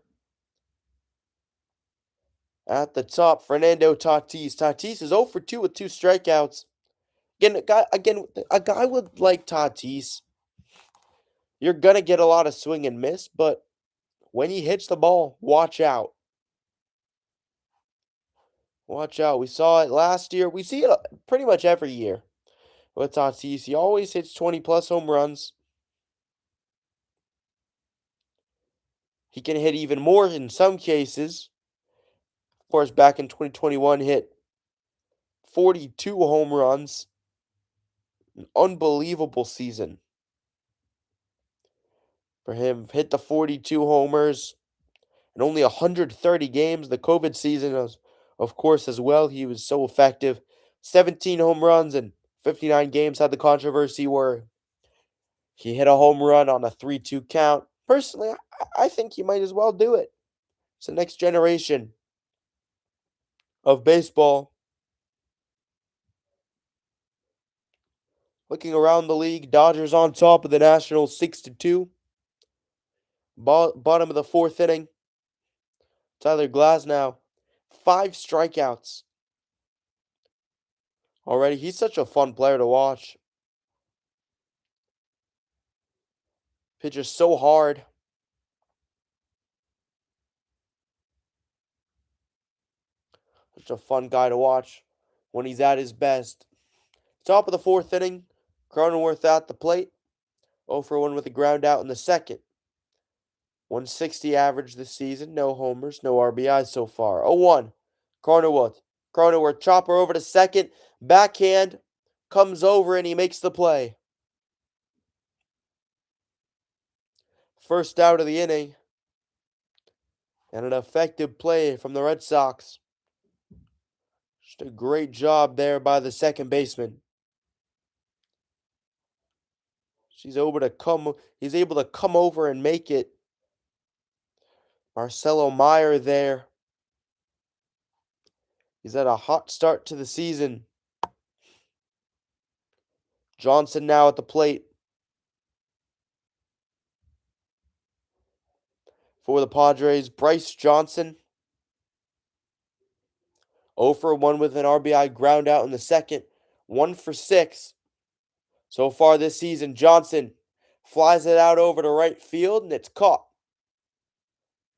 At the top, Fernando Tatis. Tatis is 0 for 2 with 2 strikeouts. A guy with like Tatis, you're gonna get a lot of swing and miss, but when he hits the ball, watch out. Watch out. We saw it last year. We see it pretty much every year with Tatis. He always hits 20 plus home runs. He can hit even more in some cases. Of course, back in 2021, hit 42 home runs. An unbelievable season for him. Hit the 42 homers in only 130 games. The COVID season, of course, as well. He was so effective. 17 home runs in 59 games. Had the controversy where he hit a home run on a 3-2 count. Personally, I think he might as well do it. It's the next generation of baseball. Looking around the league, Dodgers on top of the Nationals 6-2. Bottom of the fourth inning. Tyler Glasnow, 5 strikeouts. Already, he's such a fun player to watch. Pitches so hard. Such a fun guy to watch when he's at his best. Top of the fourth inning, Cronenworth at the plate. 0 for 1 with a ground out in the second. 160 average this season. No homers, no RBIs so far. 0-1. Cronenworth, chopper over to second. Backhand comes over and he makes the play. First out of the inning. And an effective play from the Red Sox. Just a great job there by the second baseman. He's able to come over and make it. Marcelo Meyer there. He's had a hot start to the season. Johnson now at the plate. For the Padres, Bryce Johnson. 0 for 1 with an RBI ground out in the second. 1 for 6. So far this season, Johnson flies it out over to right field and it's caught.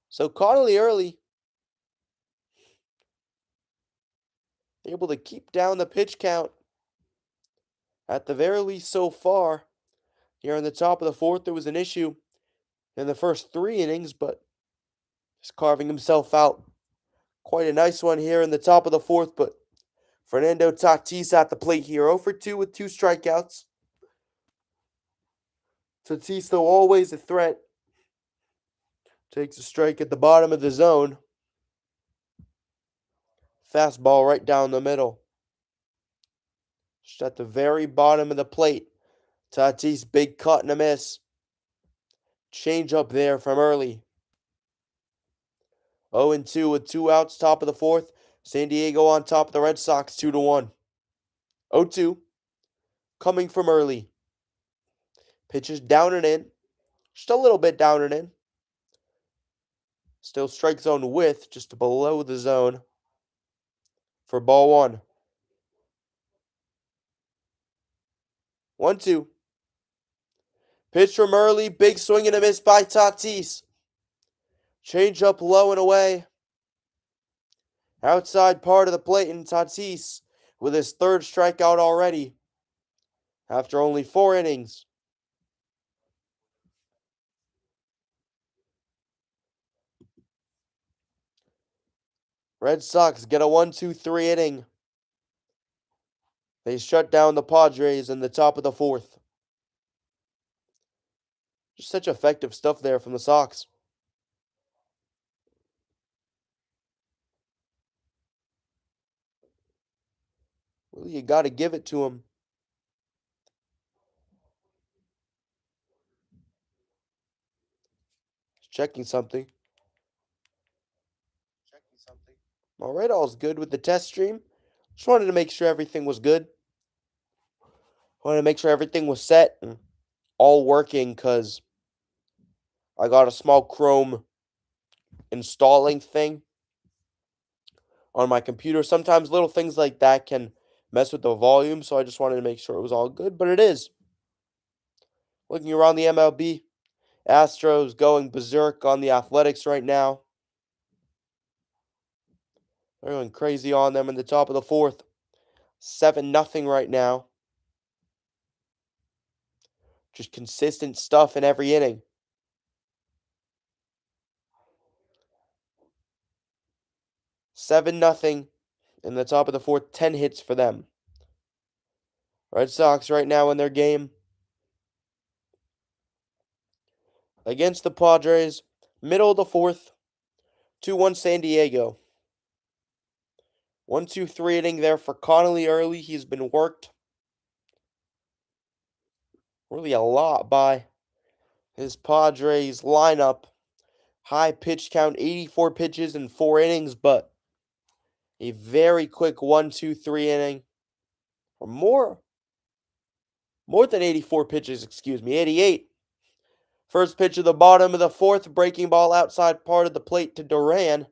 So Connolly early, able to keep down the pitch count. At the very least so far, here in the top of the fourth, there was an issue in the first 3 innings, but he's carving himself out. Quite a nice one here in the top of the fourth, but Fernando Tatis at the plate here. 0 for 2 with 2 strikeouts. Tatis, though, always a threat. Takes a strike at the bottom of the zone. Fastball right down the middle. Just at the very bottom of the plate. Tatis, big cut and a miss. Change up there from early. 0-2 with 2 outs, top of the fourth. San Diego on top of the Red Sox 2-1. 0-2. Coming from early. Pitches down and in. Just a little bit down and in. Still strike zone width, just below the zone. For ball one. 1-2. Pitch from early. Big swing and a miss by Tatis. Change up low and away. Outside part of the plate, and Tatis with his third strikeout already after only 4 innings. Red Sox get a 1-2-3 inning. They shut down the Padres in the top of the fourth. Just such effective stuff there from the Sox. Well, you got to give it to them. Checking something. All right, all's good with the test stream. Just wanted to make sure everything was good. Wanted to make sure everything was set and all working because I got a small Chrome installing thing on my computer. Sometimes little things like that can mess with the volume, so I just wanted to make sure it was all good, but it is. Looking around the MLB, Astros going berserk on the Athletics right now. They're going crazy on them in the top of the fourth. 7-0 right now. Just consistent stuff in every inning. 7-0 in the top of the fourth. 10 hits for them. Red Sox right now in their game against the Padres. Middle of the fourth. 2-1 San Diego. 1-2-3 inning there for Connolly early. He's been worked really a lot by his Padres lineup. High pitch count, 84 pitches in 4 innings, but a very quick 1-2-3 inning. Or more than 84 pitches, 88. First pitch of the bottom of the fourth, breaking ball outside part of the plate to Duran.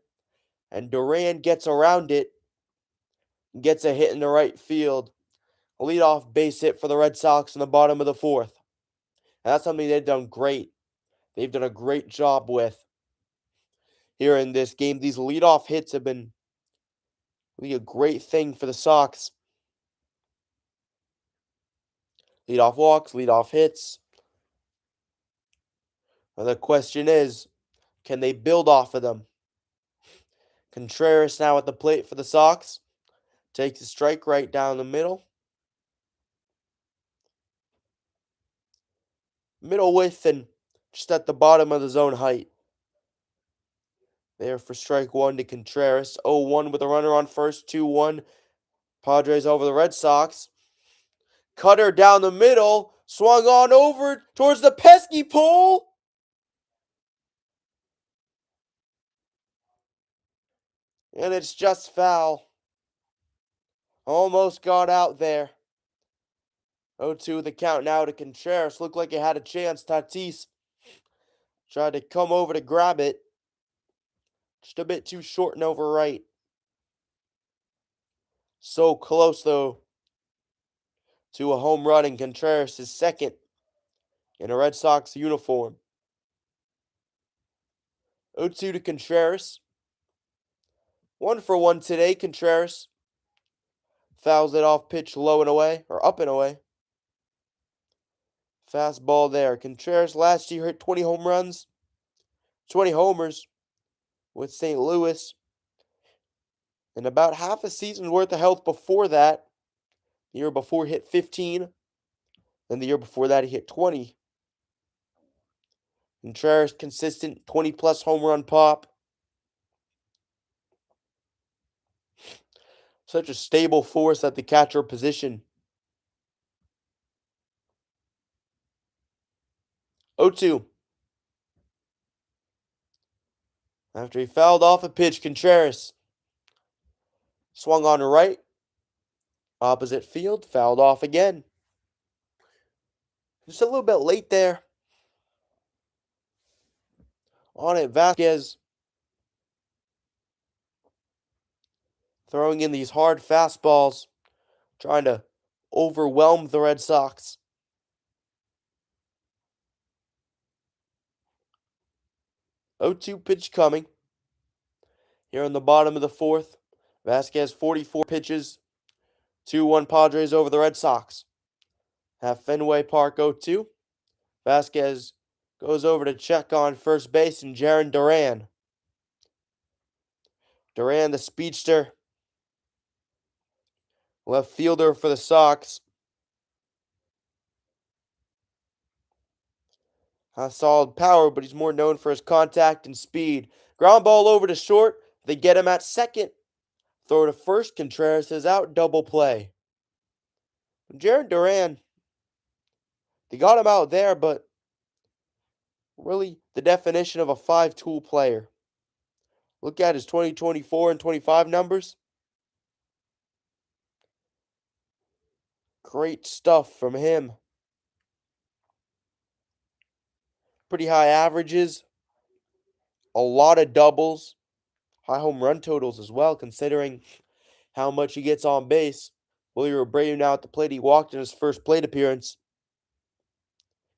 And Duran gets around it, gets a hit in the right field. A leadoff base hit for the Red Sox in the bottom of the fourth. And that's something they've done great. They've done a great job with here in this game. These leadoff hits have been really a great thing for the Sox. Leadoff walks, leadoff hits. And the question is, can they build off of them? Contreras now at the plate for the Sox. Takes a strike right down the middle. Middle width and just at the bottom of the zone height. There for strike one to Contreras. 0-1 with a runner on first. 2-1. Padres over the Red Sox. Cutter down the middle. Swung on over towards the pesky pole. And it's just foul. Almost got out there. 0-2 the count now to Contreras. Looked like he had a chance. Tatis tried to come over to grab it. Just a bit too short and over right. So close, though, to a home run, and Contreras is second in a Red Sox uniform. 0-2 to Contreras. 1-for-1 today, Contreras. Fouls it off pitch low and away, or up and away. Fastball there. Contreras last year hit 20 home runs, 20 homers with St. Louis. And about half a season's worth of health before that. The year before he hit 15. Then the year before that he hit 20. Contreras consistent 20-plus home run pop. Such a stable force at the catcher position. 0-2. After he fouled off a pitch, Contreras swung on to right. Opposite field, fouled off again. Just a little bit late there. On it, Vasquez throwing in these hard fastballs, trying to overwhelm the Red Sox. 0-2 pitch coming. Here in the bottom of the fourth, Vasquez 44 pitches, 2-1 Padres over the Red Sox. At Fenway Park 0-2. Vasquez goes over to check on first base and Jarren Duran. Duran, the speedster, left fielder for the Sox. Has solid power, but he's more known for his contact and speed. Ground ball over to short. They get him at second. Throw to first. Contreras is out. Double play. Jarren Duran, they got him out there, but really the definition of a five-tool player. Look at his 2024 and 25 numbers. Great stuff from him. Pretty high averages. A lot of doubles. High home run totals as well, considering how much he gets on base. Wilyer Abreu now at the plate. He walked in his first plate appearance.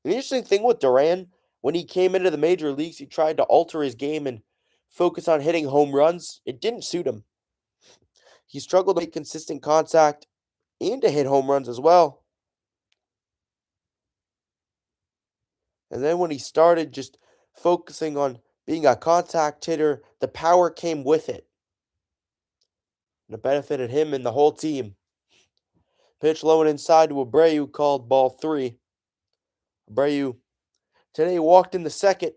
The interesting thing with Duran, when he came into the major leagues, he tried to alter his game and focus on hitting home runs. It didn't suit him. He struggled to make consistent contact and to hit home runs as well. And then when he started just focusing on being a contact hitter, the power came with it. And it benefited him and the whole team. Pitch low and inside to Abreu, called ball 3. Abreu today walked in the second.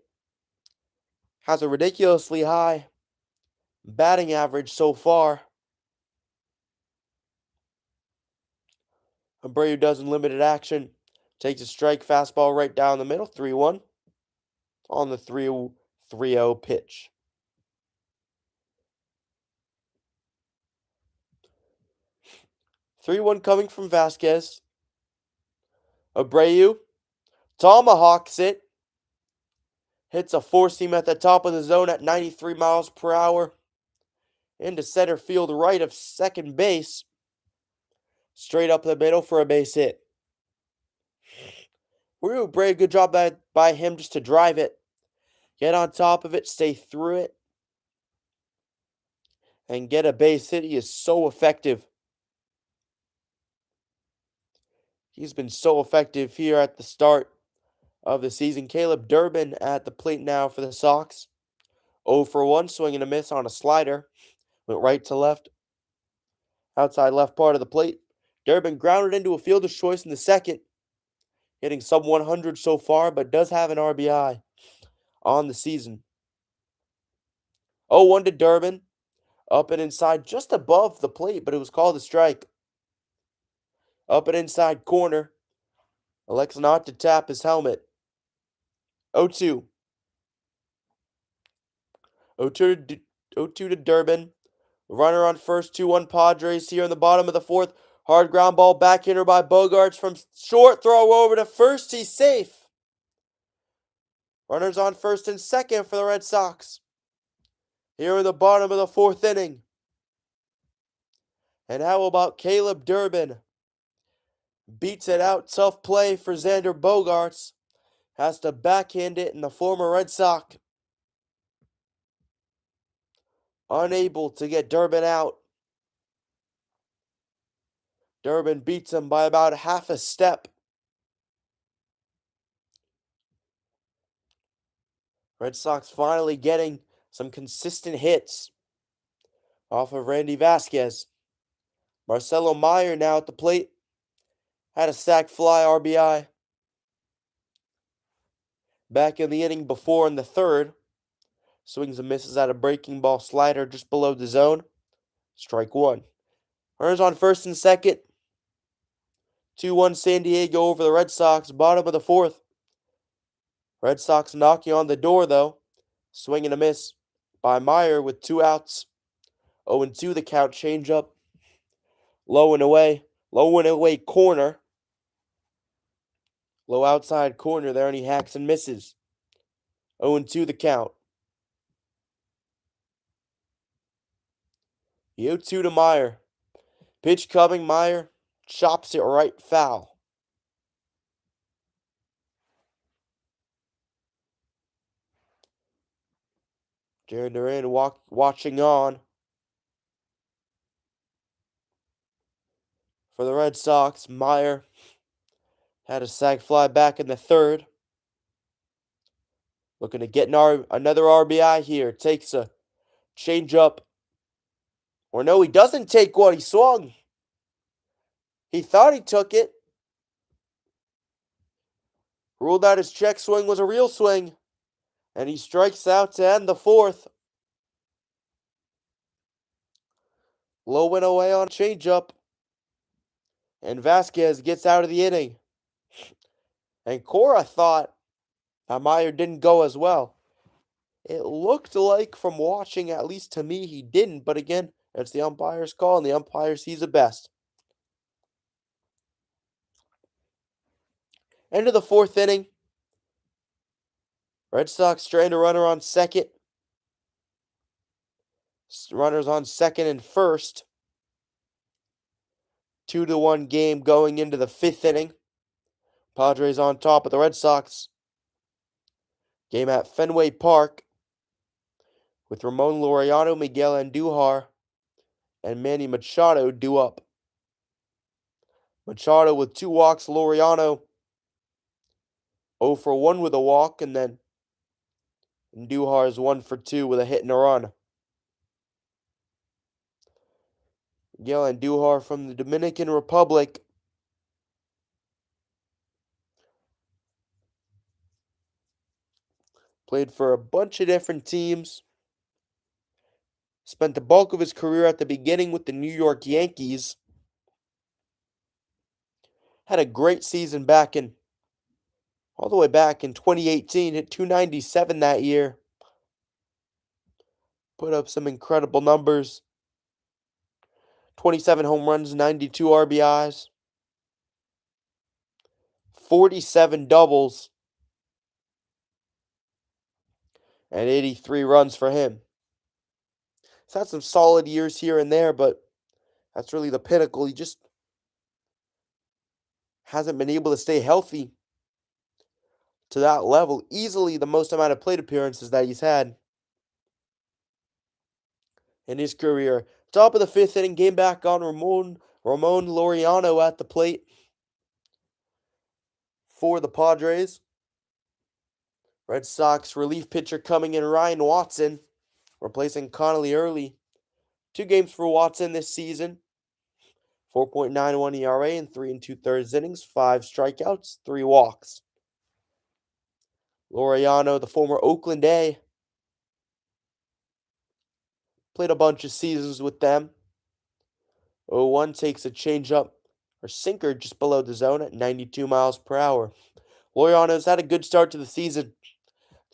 Has a ridiculously high batting average so far. Abreu does in limited action. Takes a strike fastball right down the middle. 3-1 on the 3-0 pitch. Three-one coming from Vasquez. Abreu tomahawks it. Hits a four-seam at the top of the zone at 93 miles per hour. Into center field right of second base. Straight up the middle for a base hit. Abreu, good job by him just to drive it. Get on top of it, stay through it. And get a base hit. He is so effective. He's been so effective here at the start of the season. Caleb Durbin at the plate now for the Sox. 0 for 1, swing and a miss on a slider. Went right to left. Outside left part of the plate. Durbin grounded into a fielder's choice in the second. Hitting sub 100 so far, but does have an RBI on the season. 0-1 to Durbin. Up and inside just above the plate, but it was called a strike. Up and inside corner. Elects not to tap his helmet. 0-2. 0-2 to Durbin. Runner on first, 2-1 Padres here in the bottom of the fourth. Hard ground ball backhander by Bogaerts from short. Throw over to first. He's safe. Runners on first and second for the Red Sox. Here in the bottom of the fourth inning. And how about Caleb Durbin? Beats it out. Tough play for Xander Bogaerts. Has to backhand it in the former Red Sox. Unable to get Durbin out. Durbin beats him by about half a step. Red Sox finally getting some consistent hits off of Randy Vasquez. Marcelo Meyer now at the plate. Had a sac fly RBI. Back in the inning before in the third. Swings and misses at a breaking ball slider just below the zone. Strike 1. Runners on first and second. 2-1 San Diego over the Red Sox, bottom of the fourth. Red Sox knocking on the door, though. Swing and a miss by Meyer with 2 outs. 0-2 the count, change up. Low and away. Low and away corner. Low outside corner there, and he hacks and misses. 0-2 the count. The 0-2 to Meyer. Pitch coming, Meyer chops it right foul. Jared Duran watching on. For the Red Sox, Meyer had a sac fly back in the third. Looking to get another RBI here. Takes a changeup. Or no, he doesn't take one. He swung. He thought he took it. Ruled out his check swing was a real swing. And he strikes out to end the fourth. Low and away on changeup. And Vasquez gets out of the inning. And Cora thought that Meyer didn't go as well. It looked like, from watching, at least to me, he didn't. But again, it's the umpire's call, and the umpire sees it best. End of the fourth inning. Red Sox strand a runner on second. Runners on second and first. 2-1 game going into the fifth inning. Padres on top of the Red Sox. Game at Fenway Park with Ramon Laureano, Miguel Andujar, and Manny Machado due up. Machado with 2 walks, Laureano 0 for 1 with a walk, and then Andujar is 1 for 2 with a hit and a run. Miguel Andujar from the Dominican Republic. Played for a bunch of different teams. Spent the bulk of his career at the beginning with the New York Yankees. Had a great season all the way back in 2018. Hit .297 that year. Put up some incredible numbers. 27 home runs, 92 RBIs. 47 doubles. And 83 runs for him. He's had some solid years here and there, but that's really the pinnacle. He just hasn't been able to stay healthy to that level. Easily the most amount of plate appearances that he's had in his career. Top of the fifth inning, game back on. Ramon Laureano at the plate for the Padres. Red Sox relief pitcher coming in, Ryan Watson, replacing Connolly early. 2 games for Watson this season. 4.91 ERA in 3 2/3 innings, 5 strikeouts, 3 walks. Laureano, the former Oakland A, played a bunch of seasons with them. 0-1 takes a changeup or sinker just below the zone at 92 miles per hour. Laureano's had a good start to the season.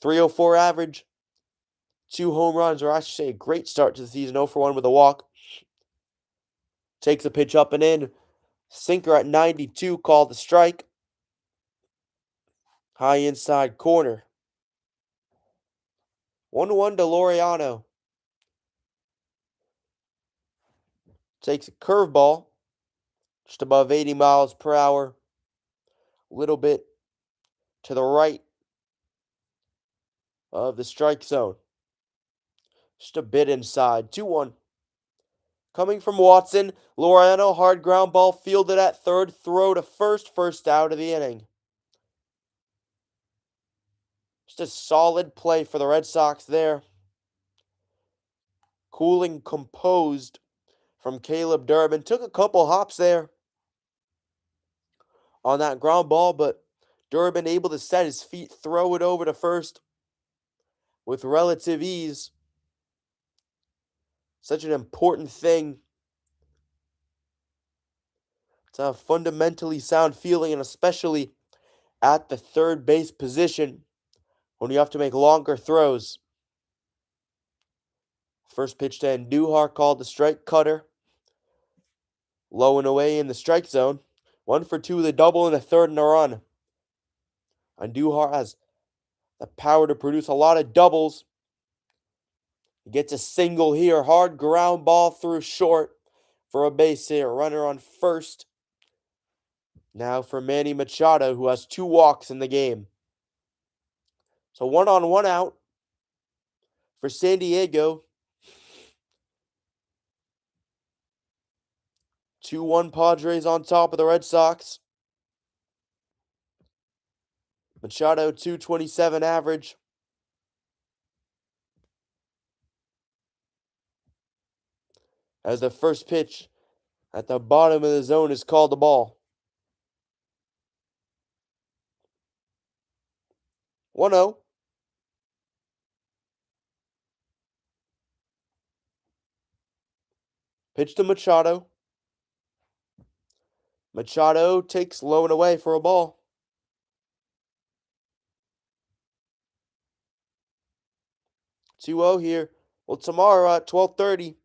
304 average. 2 home runs, or I should say a great start to the season. 0 for 1 with a walk. Takes a pitch up and in. Sinker at 92, called the strike. High inside corner. 1-1 to Laureano. Takes a curveball. Just above 80 miles per hour. A little bit to the right of the strike zone. Just a bit inside. 2-1. Coming from Watson, Laureano, hard ground ball fielded at third, throw to first out of the inning. Just a solid play for the Red Sox there. Cool and composed from Caleb Durbin. Took a couple hops there on that ground ball, but Durbin able to set his feet, throw it over to first with relative ease. Such an important thing It's a fundamentally sound feeling, and especially at the third base position when you have to make longer throws. First pitch to Andujar called the strike cutter. Low and away in the strike zone. 1 for 2 with a double and a third and a run. Andujar has the power to produce a lot of doubles. He gets a single here. Hard ground ball through short for a base hit. Runner on first. Now for Manny Machado, who has 2 walks in the game. So 1 on 1 out for San Diego. 2-1 Padres on top of the Red Sox. Machado 227 average. As the first pitch at the bottom of the zone is called the ball. 1-0. Pitch to Machado. Machado takes low and away for a ball. 2-0 here. Well, tomorrow at 12:30,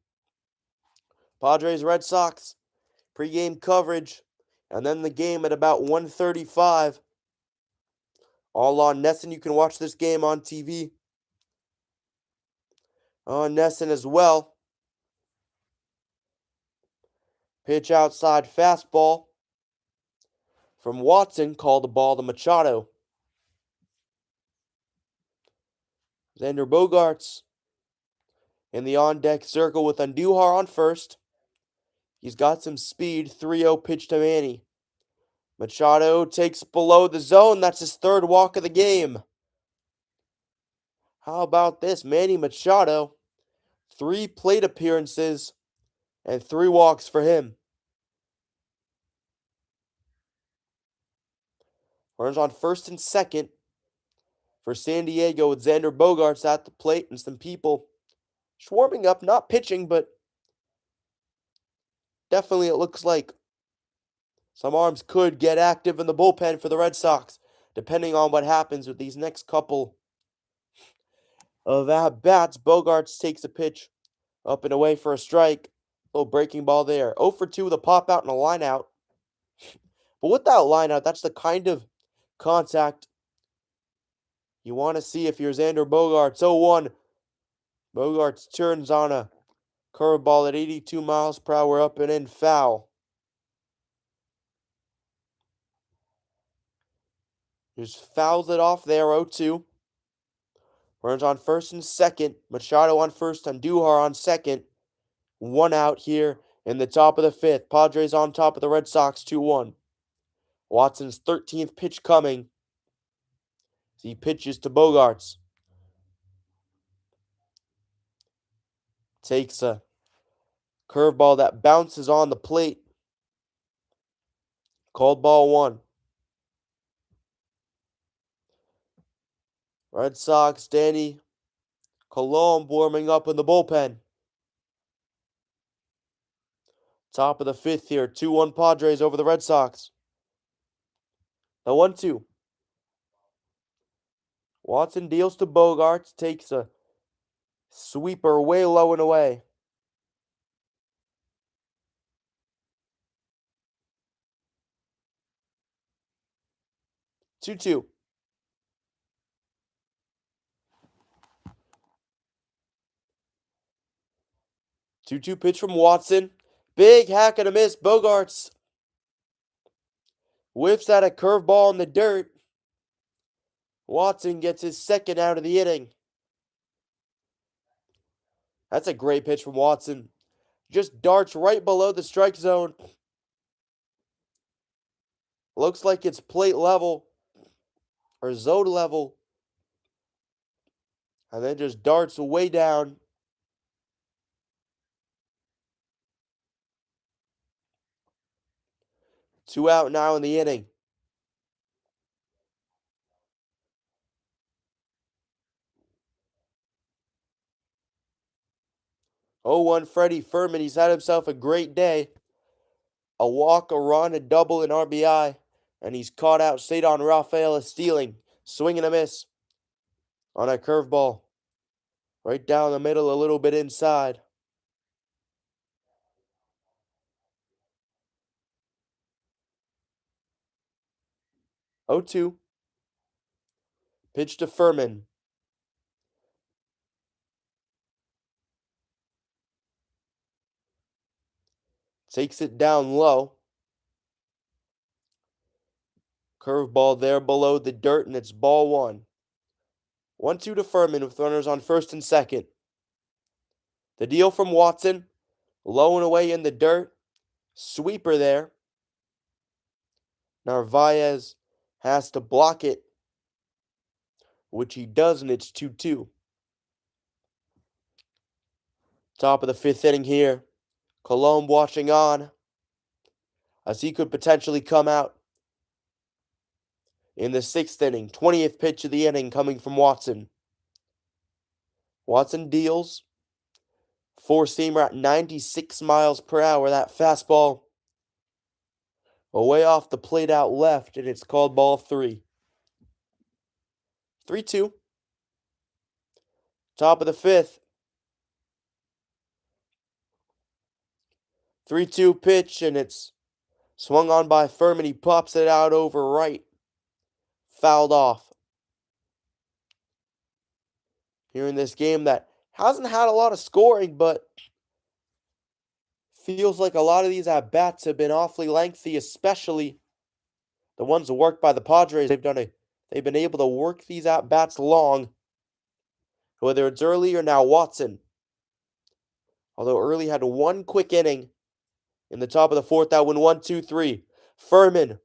Padres Red Sox pregame coverage, and then the game at about 1:35. All on NESN. You can watch this game on TV. On NESN as well. Pitch outside fastball from Watson, called the ball to Machado. Xander Bogaerts in the on-deck circle with Andujar on first. He's got some speed. 3-0 pitch to Manny. Machado takes below the zone. That's his third walk of the game. How about this? Manny Machado, 3 plate appearances and 3 walks for him. Runners on first and second for San Diego with Xander Bogaerts at the plate and some people swarming up, not pitching, but definitely it looks like some arms could get active in the bullpen for the Red Sox, depending on what happens with these next couple of at-bats. Bogaerts takes a pitch up and away for a strike. Little breaking ball there. 0 for 2 with a pop out and a line out. But with that line out, that's the kind of contact you want to see if you're Xander Bogaerts. 0-1. Bogaerts turns on a curveball at 82 miles per hour up and in, foul. Just fouls it off there, 0-2. Runners on first and second. Machado on first, Andujar on second. 1 out here in the top of the 5th. Padres on top of the Red Sox, 2-1. Watson's 13th pitch coming. He pitches to Bogaerts. Takes a curveball that bounces on the plate. Called ball 1. Red Sox, Danny Colomb warming up in the bullpen. Top of the 5th here. 2-1 Padres over the Red Sox. The 1-2. Watson deals to Bogaerts. Takes a sweeper way low and away. 2-2. 2-2 pitch from Watson. Big hack and a miss. Bogaerts whiffs at a curveball in the dirt. Watson gets his second out of the inning. That's a great pitch from Watson. Just darts right below the strike zone. Looks like it's plate level or zone level. And then just darts way down. Two out now in the inning. 0-1 Freddie Fermin. He's had himself a great day. a walk, a run, a double, an RBI, and he's caught out. Cedar Rafael is stealing, swing and a miss on a curveball. Right down the middle, a little bit inside. 0-2. Pitch to Furman. Takes it down low. Curveball there below the dirt, and it's ball one. 1-2 to Furman with runners on first and second. The deal from Watson. Low and away in the dirt. Sweeper there. Narvaez has to block it, which he does, and it's 2-2. Top of the fifth inning here. Colomb watching on as he could potentially come out in the sixth inning. 20th pitch of the inning coming from Watson. Watson deals. Four-seamer at 96 miles per hour. That fastball away off the plate out left, and it's called ball three. 3-2. Top of the fifth. 3-2 pitch, and it's swung on by Furman. He pops it out over right. Fouled off. Here in this game that hasn't had a lot of scoring, but feels like a lot of these at-bats have been awfully lengthy, especially the ones worked by the Padres. They've been able to work these at-bats long, whether it's Early or now Watson. Although Early had one quick inning in the top of the fourth, that went 1-2-3. Furman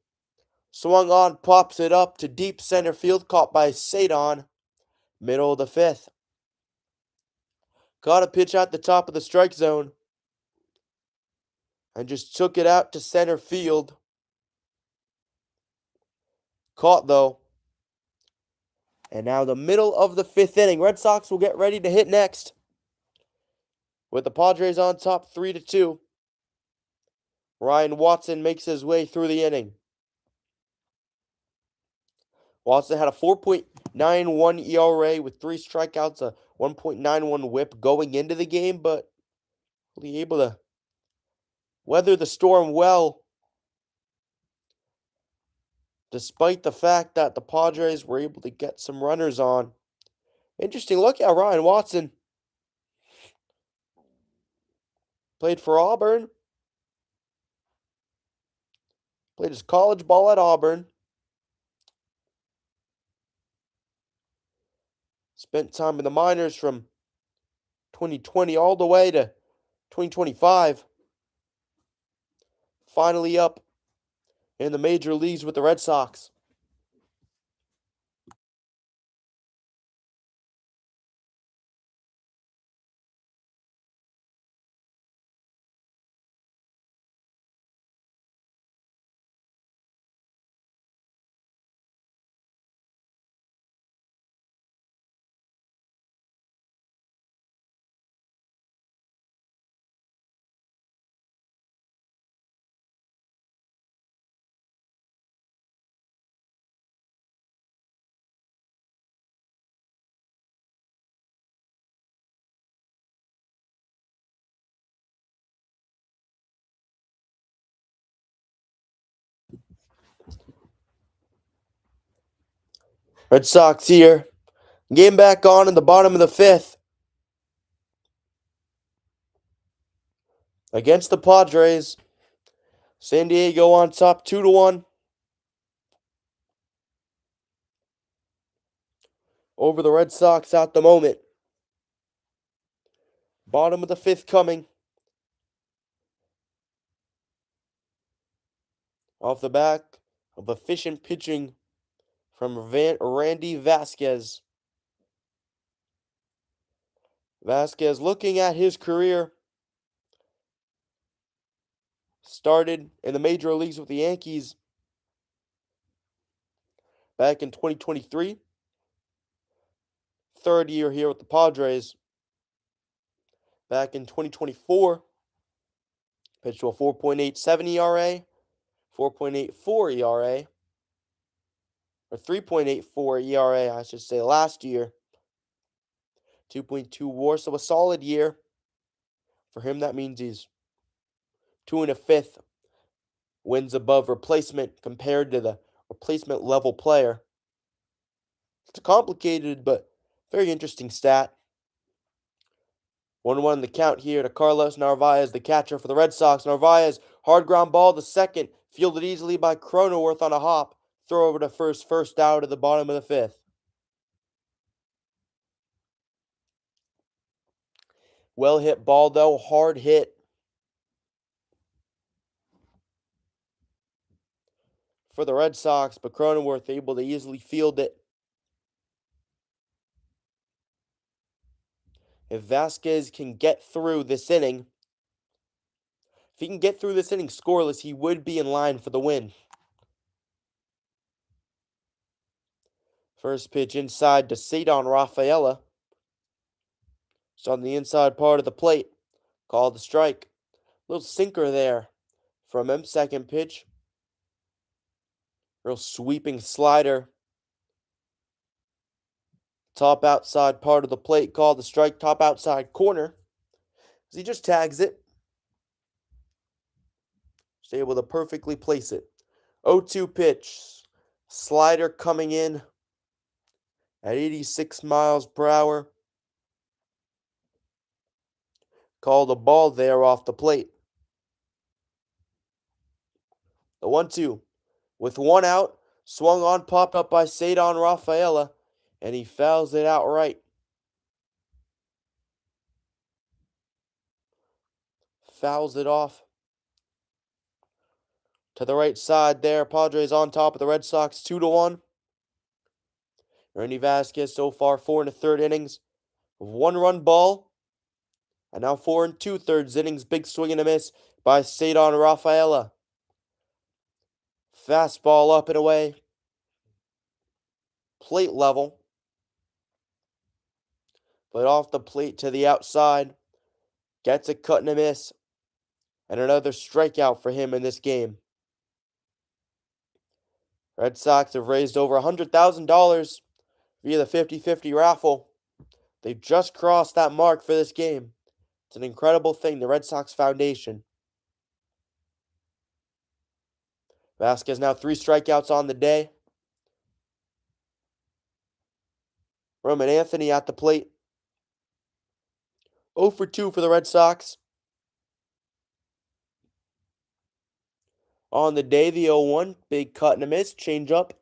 swung on, pops it up to deep center field, caught by Cedar. Middle of the fifth. Caught a pitch at the top of the strike zone and just took it out to center field. Caught though. And now the middle of the fifth inning. Red Sox will get ready to hit next, with the Padres on top 3-2. Ryan Watson makes his way through the inning. Watson had a 4.91 ERA with 3 strikeouts, a 1.91 whip going into the game, but really able to weather the storm well, despite the fact that the Padres were able to get some runners on. Interesting look at Ryan Watson. Played for Auburn. Played his college ball at Auburn. Spent time in the minors from 2020 all the way to 2025. Finally up in the major leagues with the Red Sox. Red Sox here. Game back on in the bottom of the fifth. Against the Padres. San Diego on top 2-1. Over the Red Sox at the moment. Bottom of the fifth coming. Off the back of efficient pitching from Randy Vasquez. Vasquez looking at his career. Started in the major leagues with the Yankees back in 2023. Third year here with the Padres back in 2024. Pitched to a 4.87 ERA, 4.84 ERA, or 3.84 ERA, I should say, last year. 2.2 WAR, so a solid year. For him, that means he's 2 1/5 wins above replacement compared to the replacement level player. It's a complicated but very interesting stat. 1-1 the count here to Carlos Narvaez, the catcher for the Red Sox. Narvaez, hard ground ball to second, fielded easily by Cronenworth on a hop. Throw over to first out at the bottom of the fifth. Well hit ball though, hard hit. For the Red Sox, but Cronenworth able to easily field it. If Vasquez can get through this inning, if he can get through this inning scoreless, he would be in line for the win. First pitch inside to Cedon Rafaela. It's on the inside part of the plate. Called the strike. Little sinker there from him. Second pitch. Real sweeping slider. Top outside part of the plate. Called the strike. Top outside corner. As he just tags it. Just able to perfectly place it. 0-2 pitch. Slider coming in at 86 miles per hour. Called a ball there off the plate. The 1-2. With one out, swung on, popped up by Cedon Rafaela, and he fouls it outright. Fouls it off to the right side there. Padres on top of the Red Sox 2-1. Randy Vasquez so far 4 1/3 innings of 1-run ball. And now 4 2/3 innings. Big swing and a miss by Cedon Rafaela. Fastball up and away. Plate level. But off the plate to the outside. Gets a cut and a miss. And another strikeout for him in this game. Red Sox have raised over $100,000 via the 50-50 raffle. They've just crossed that mark for this game. It's an incredible thing, the Red Sox Foundation. Vasquez now 3 strikeouts on the day. Roman Anthony at the plate. 0 for 2 for the Red Sox. On the day, the 0-1, big cut and a miss, changeup.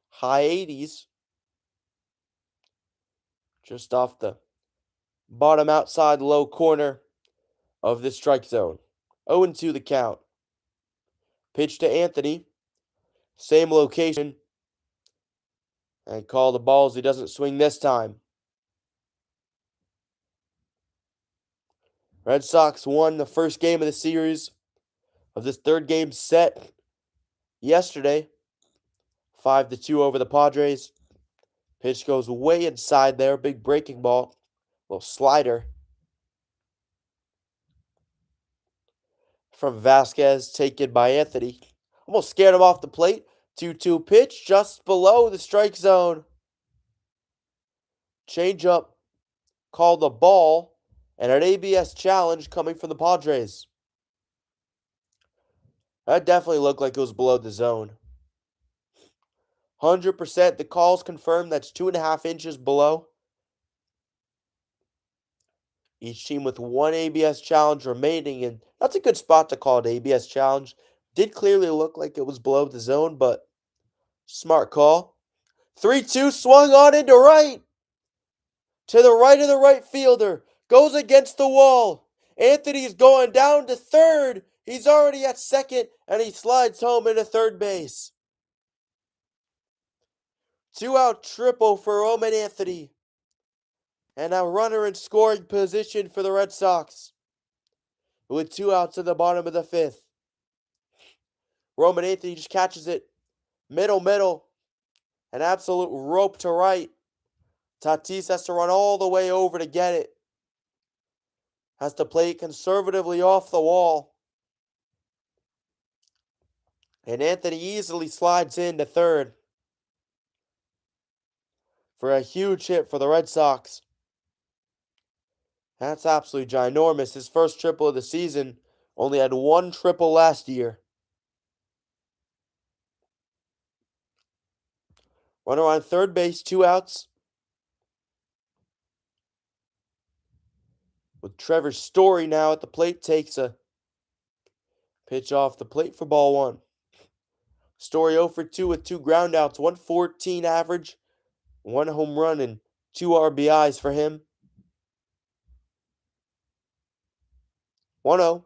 High 80s. Just off the bottom outside low corner of the strike zone. 0-2 the count. Pitch to Anthony. Same location. And call the balls. He doesn't swing this time. Red Sox won the first game of the series of this third game set yesterday. 5-2 over the Padres. Pitch goes way inside there. Big breaking ball. Little slider from Vasquez, taken by Anthony. Almost scared him off the plate. 2-2 pitch just below the strike zone. Changeup called the ball, and an ABS challenge coming from the Padres. That definitely looked like it was below the zone. 100% the calls confirmed that's 2.5 inches below. Each team with one ABS challenge remaining, and that's a good spot to call it ABS challenge. Did clearly look like it was below the zone, but smart call. 3-2 swung on into right. To the right of the right fielder. Goes against the wall. Anthony's going down to third. He's already at second, and he slides home into third base. 2-out triple for Roman Anthony. And a runner in scoring position for the Red Sox. With 2 outs in the bottom of the fifth. Roman Anthony just catches it. Middle. An absolute rope to right. Tatis has to run all the way over to get it. has to play it conservatively off the wall. And Anthony easily slides into third for a huge hit for the Red Sox. That's absolutely ginormous. His first triple of the season, only had one triple last year. Runner on third base, 2 outs. With Trevor Story now at the plate, takes a pitch off the plate for ball one. Story 0 for 2 with 2 groundouts, 114 average, 1 home run, and 2 RBIs for him. 1-0.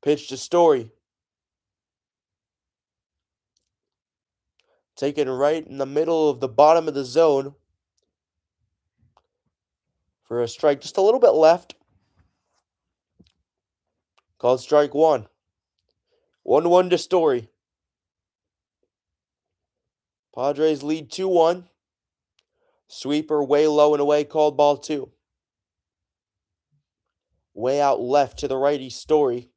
Pitch to Story. Taken right in the middle of the bottom of the zone for a strike, just a little bit left. Called strike one. 1-1 to Story. Padres lead 2-1. Sweeper way low and away, called ball two. Way out left to the righty, Story.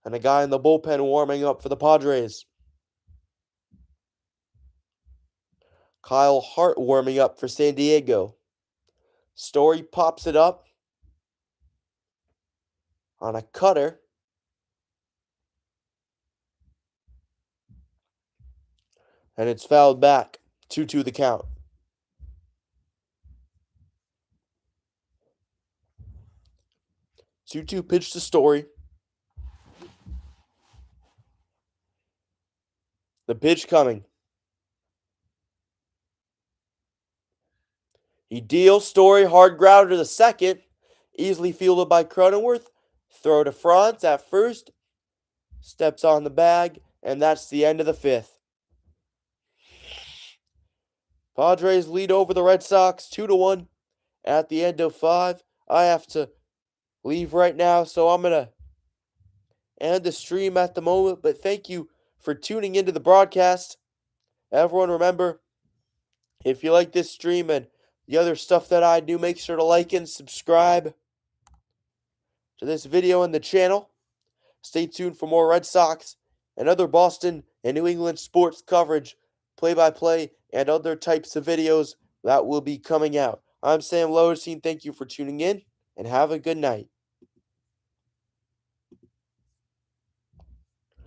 And a guy in the bullpen warming up for the Padres. Kyle Hart warming up for San Diego. Story pops it up on a cutter. And it's fouled back. 2-2 the count. 2-2 pitch to Story. The pitch coming. He deals. Story, hard grounder to the second. Easily fielded by Cronenworth. Throw to Franz at first. Steps on the bag. And that's the end of the fifth. Padres lead over the Red Sox 2-1 at the end of 5. I have to leave right now, so I'm going to end the stream at the moment. But thank you for tuning into the broadcast. Everyone, remember, if you like this stream and the other stuff that I do, make sure to like and subscribe to this video and the channel. Stay tuned for more Red Sox and other Boston and New England sports coverage, play-by-play, and other types of videos that will be coming out. I'm Sam Lowenstein. Thank you for tuning in, and have a good night.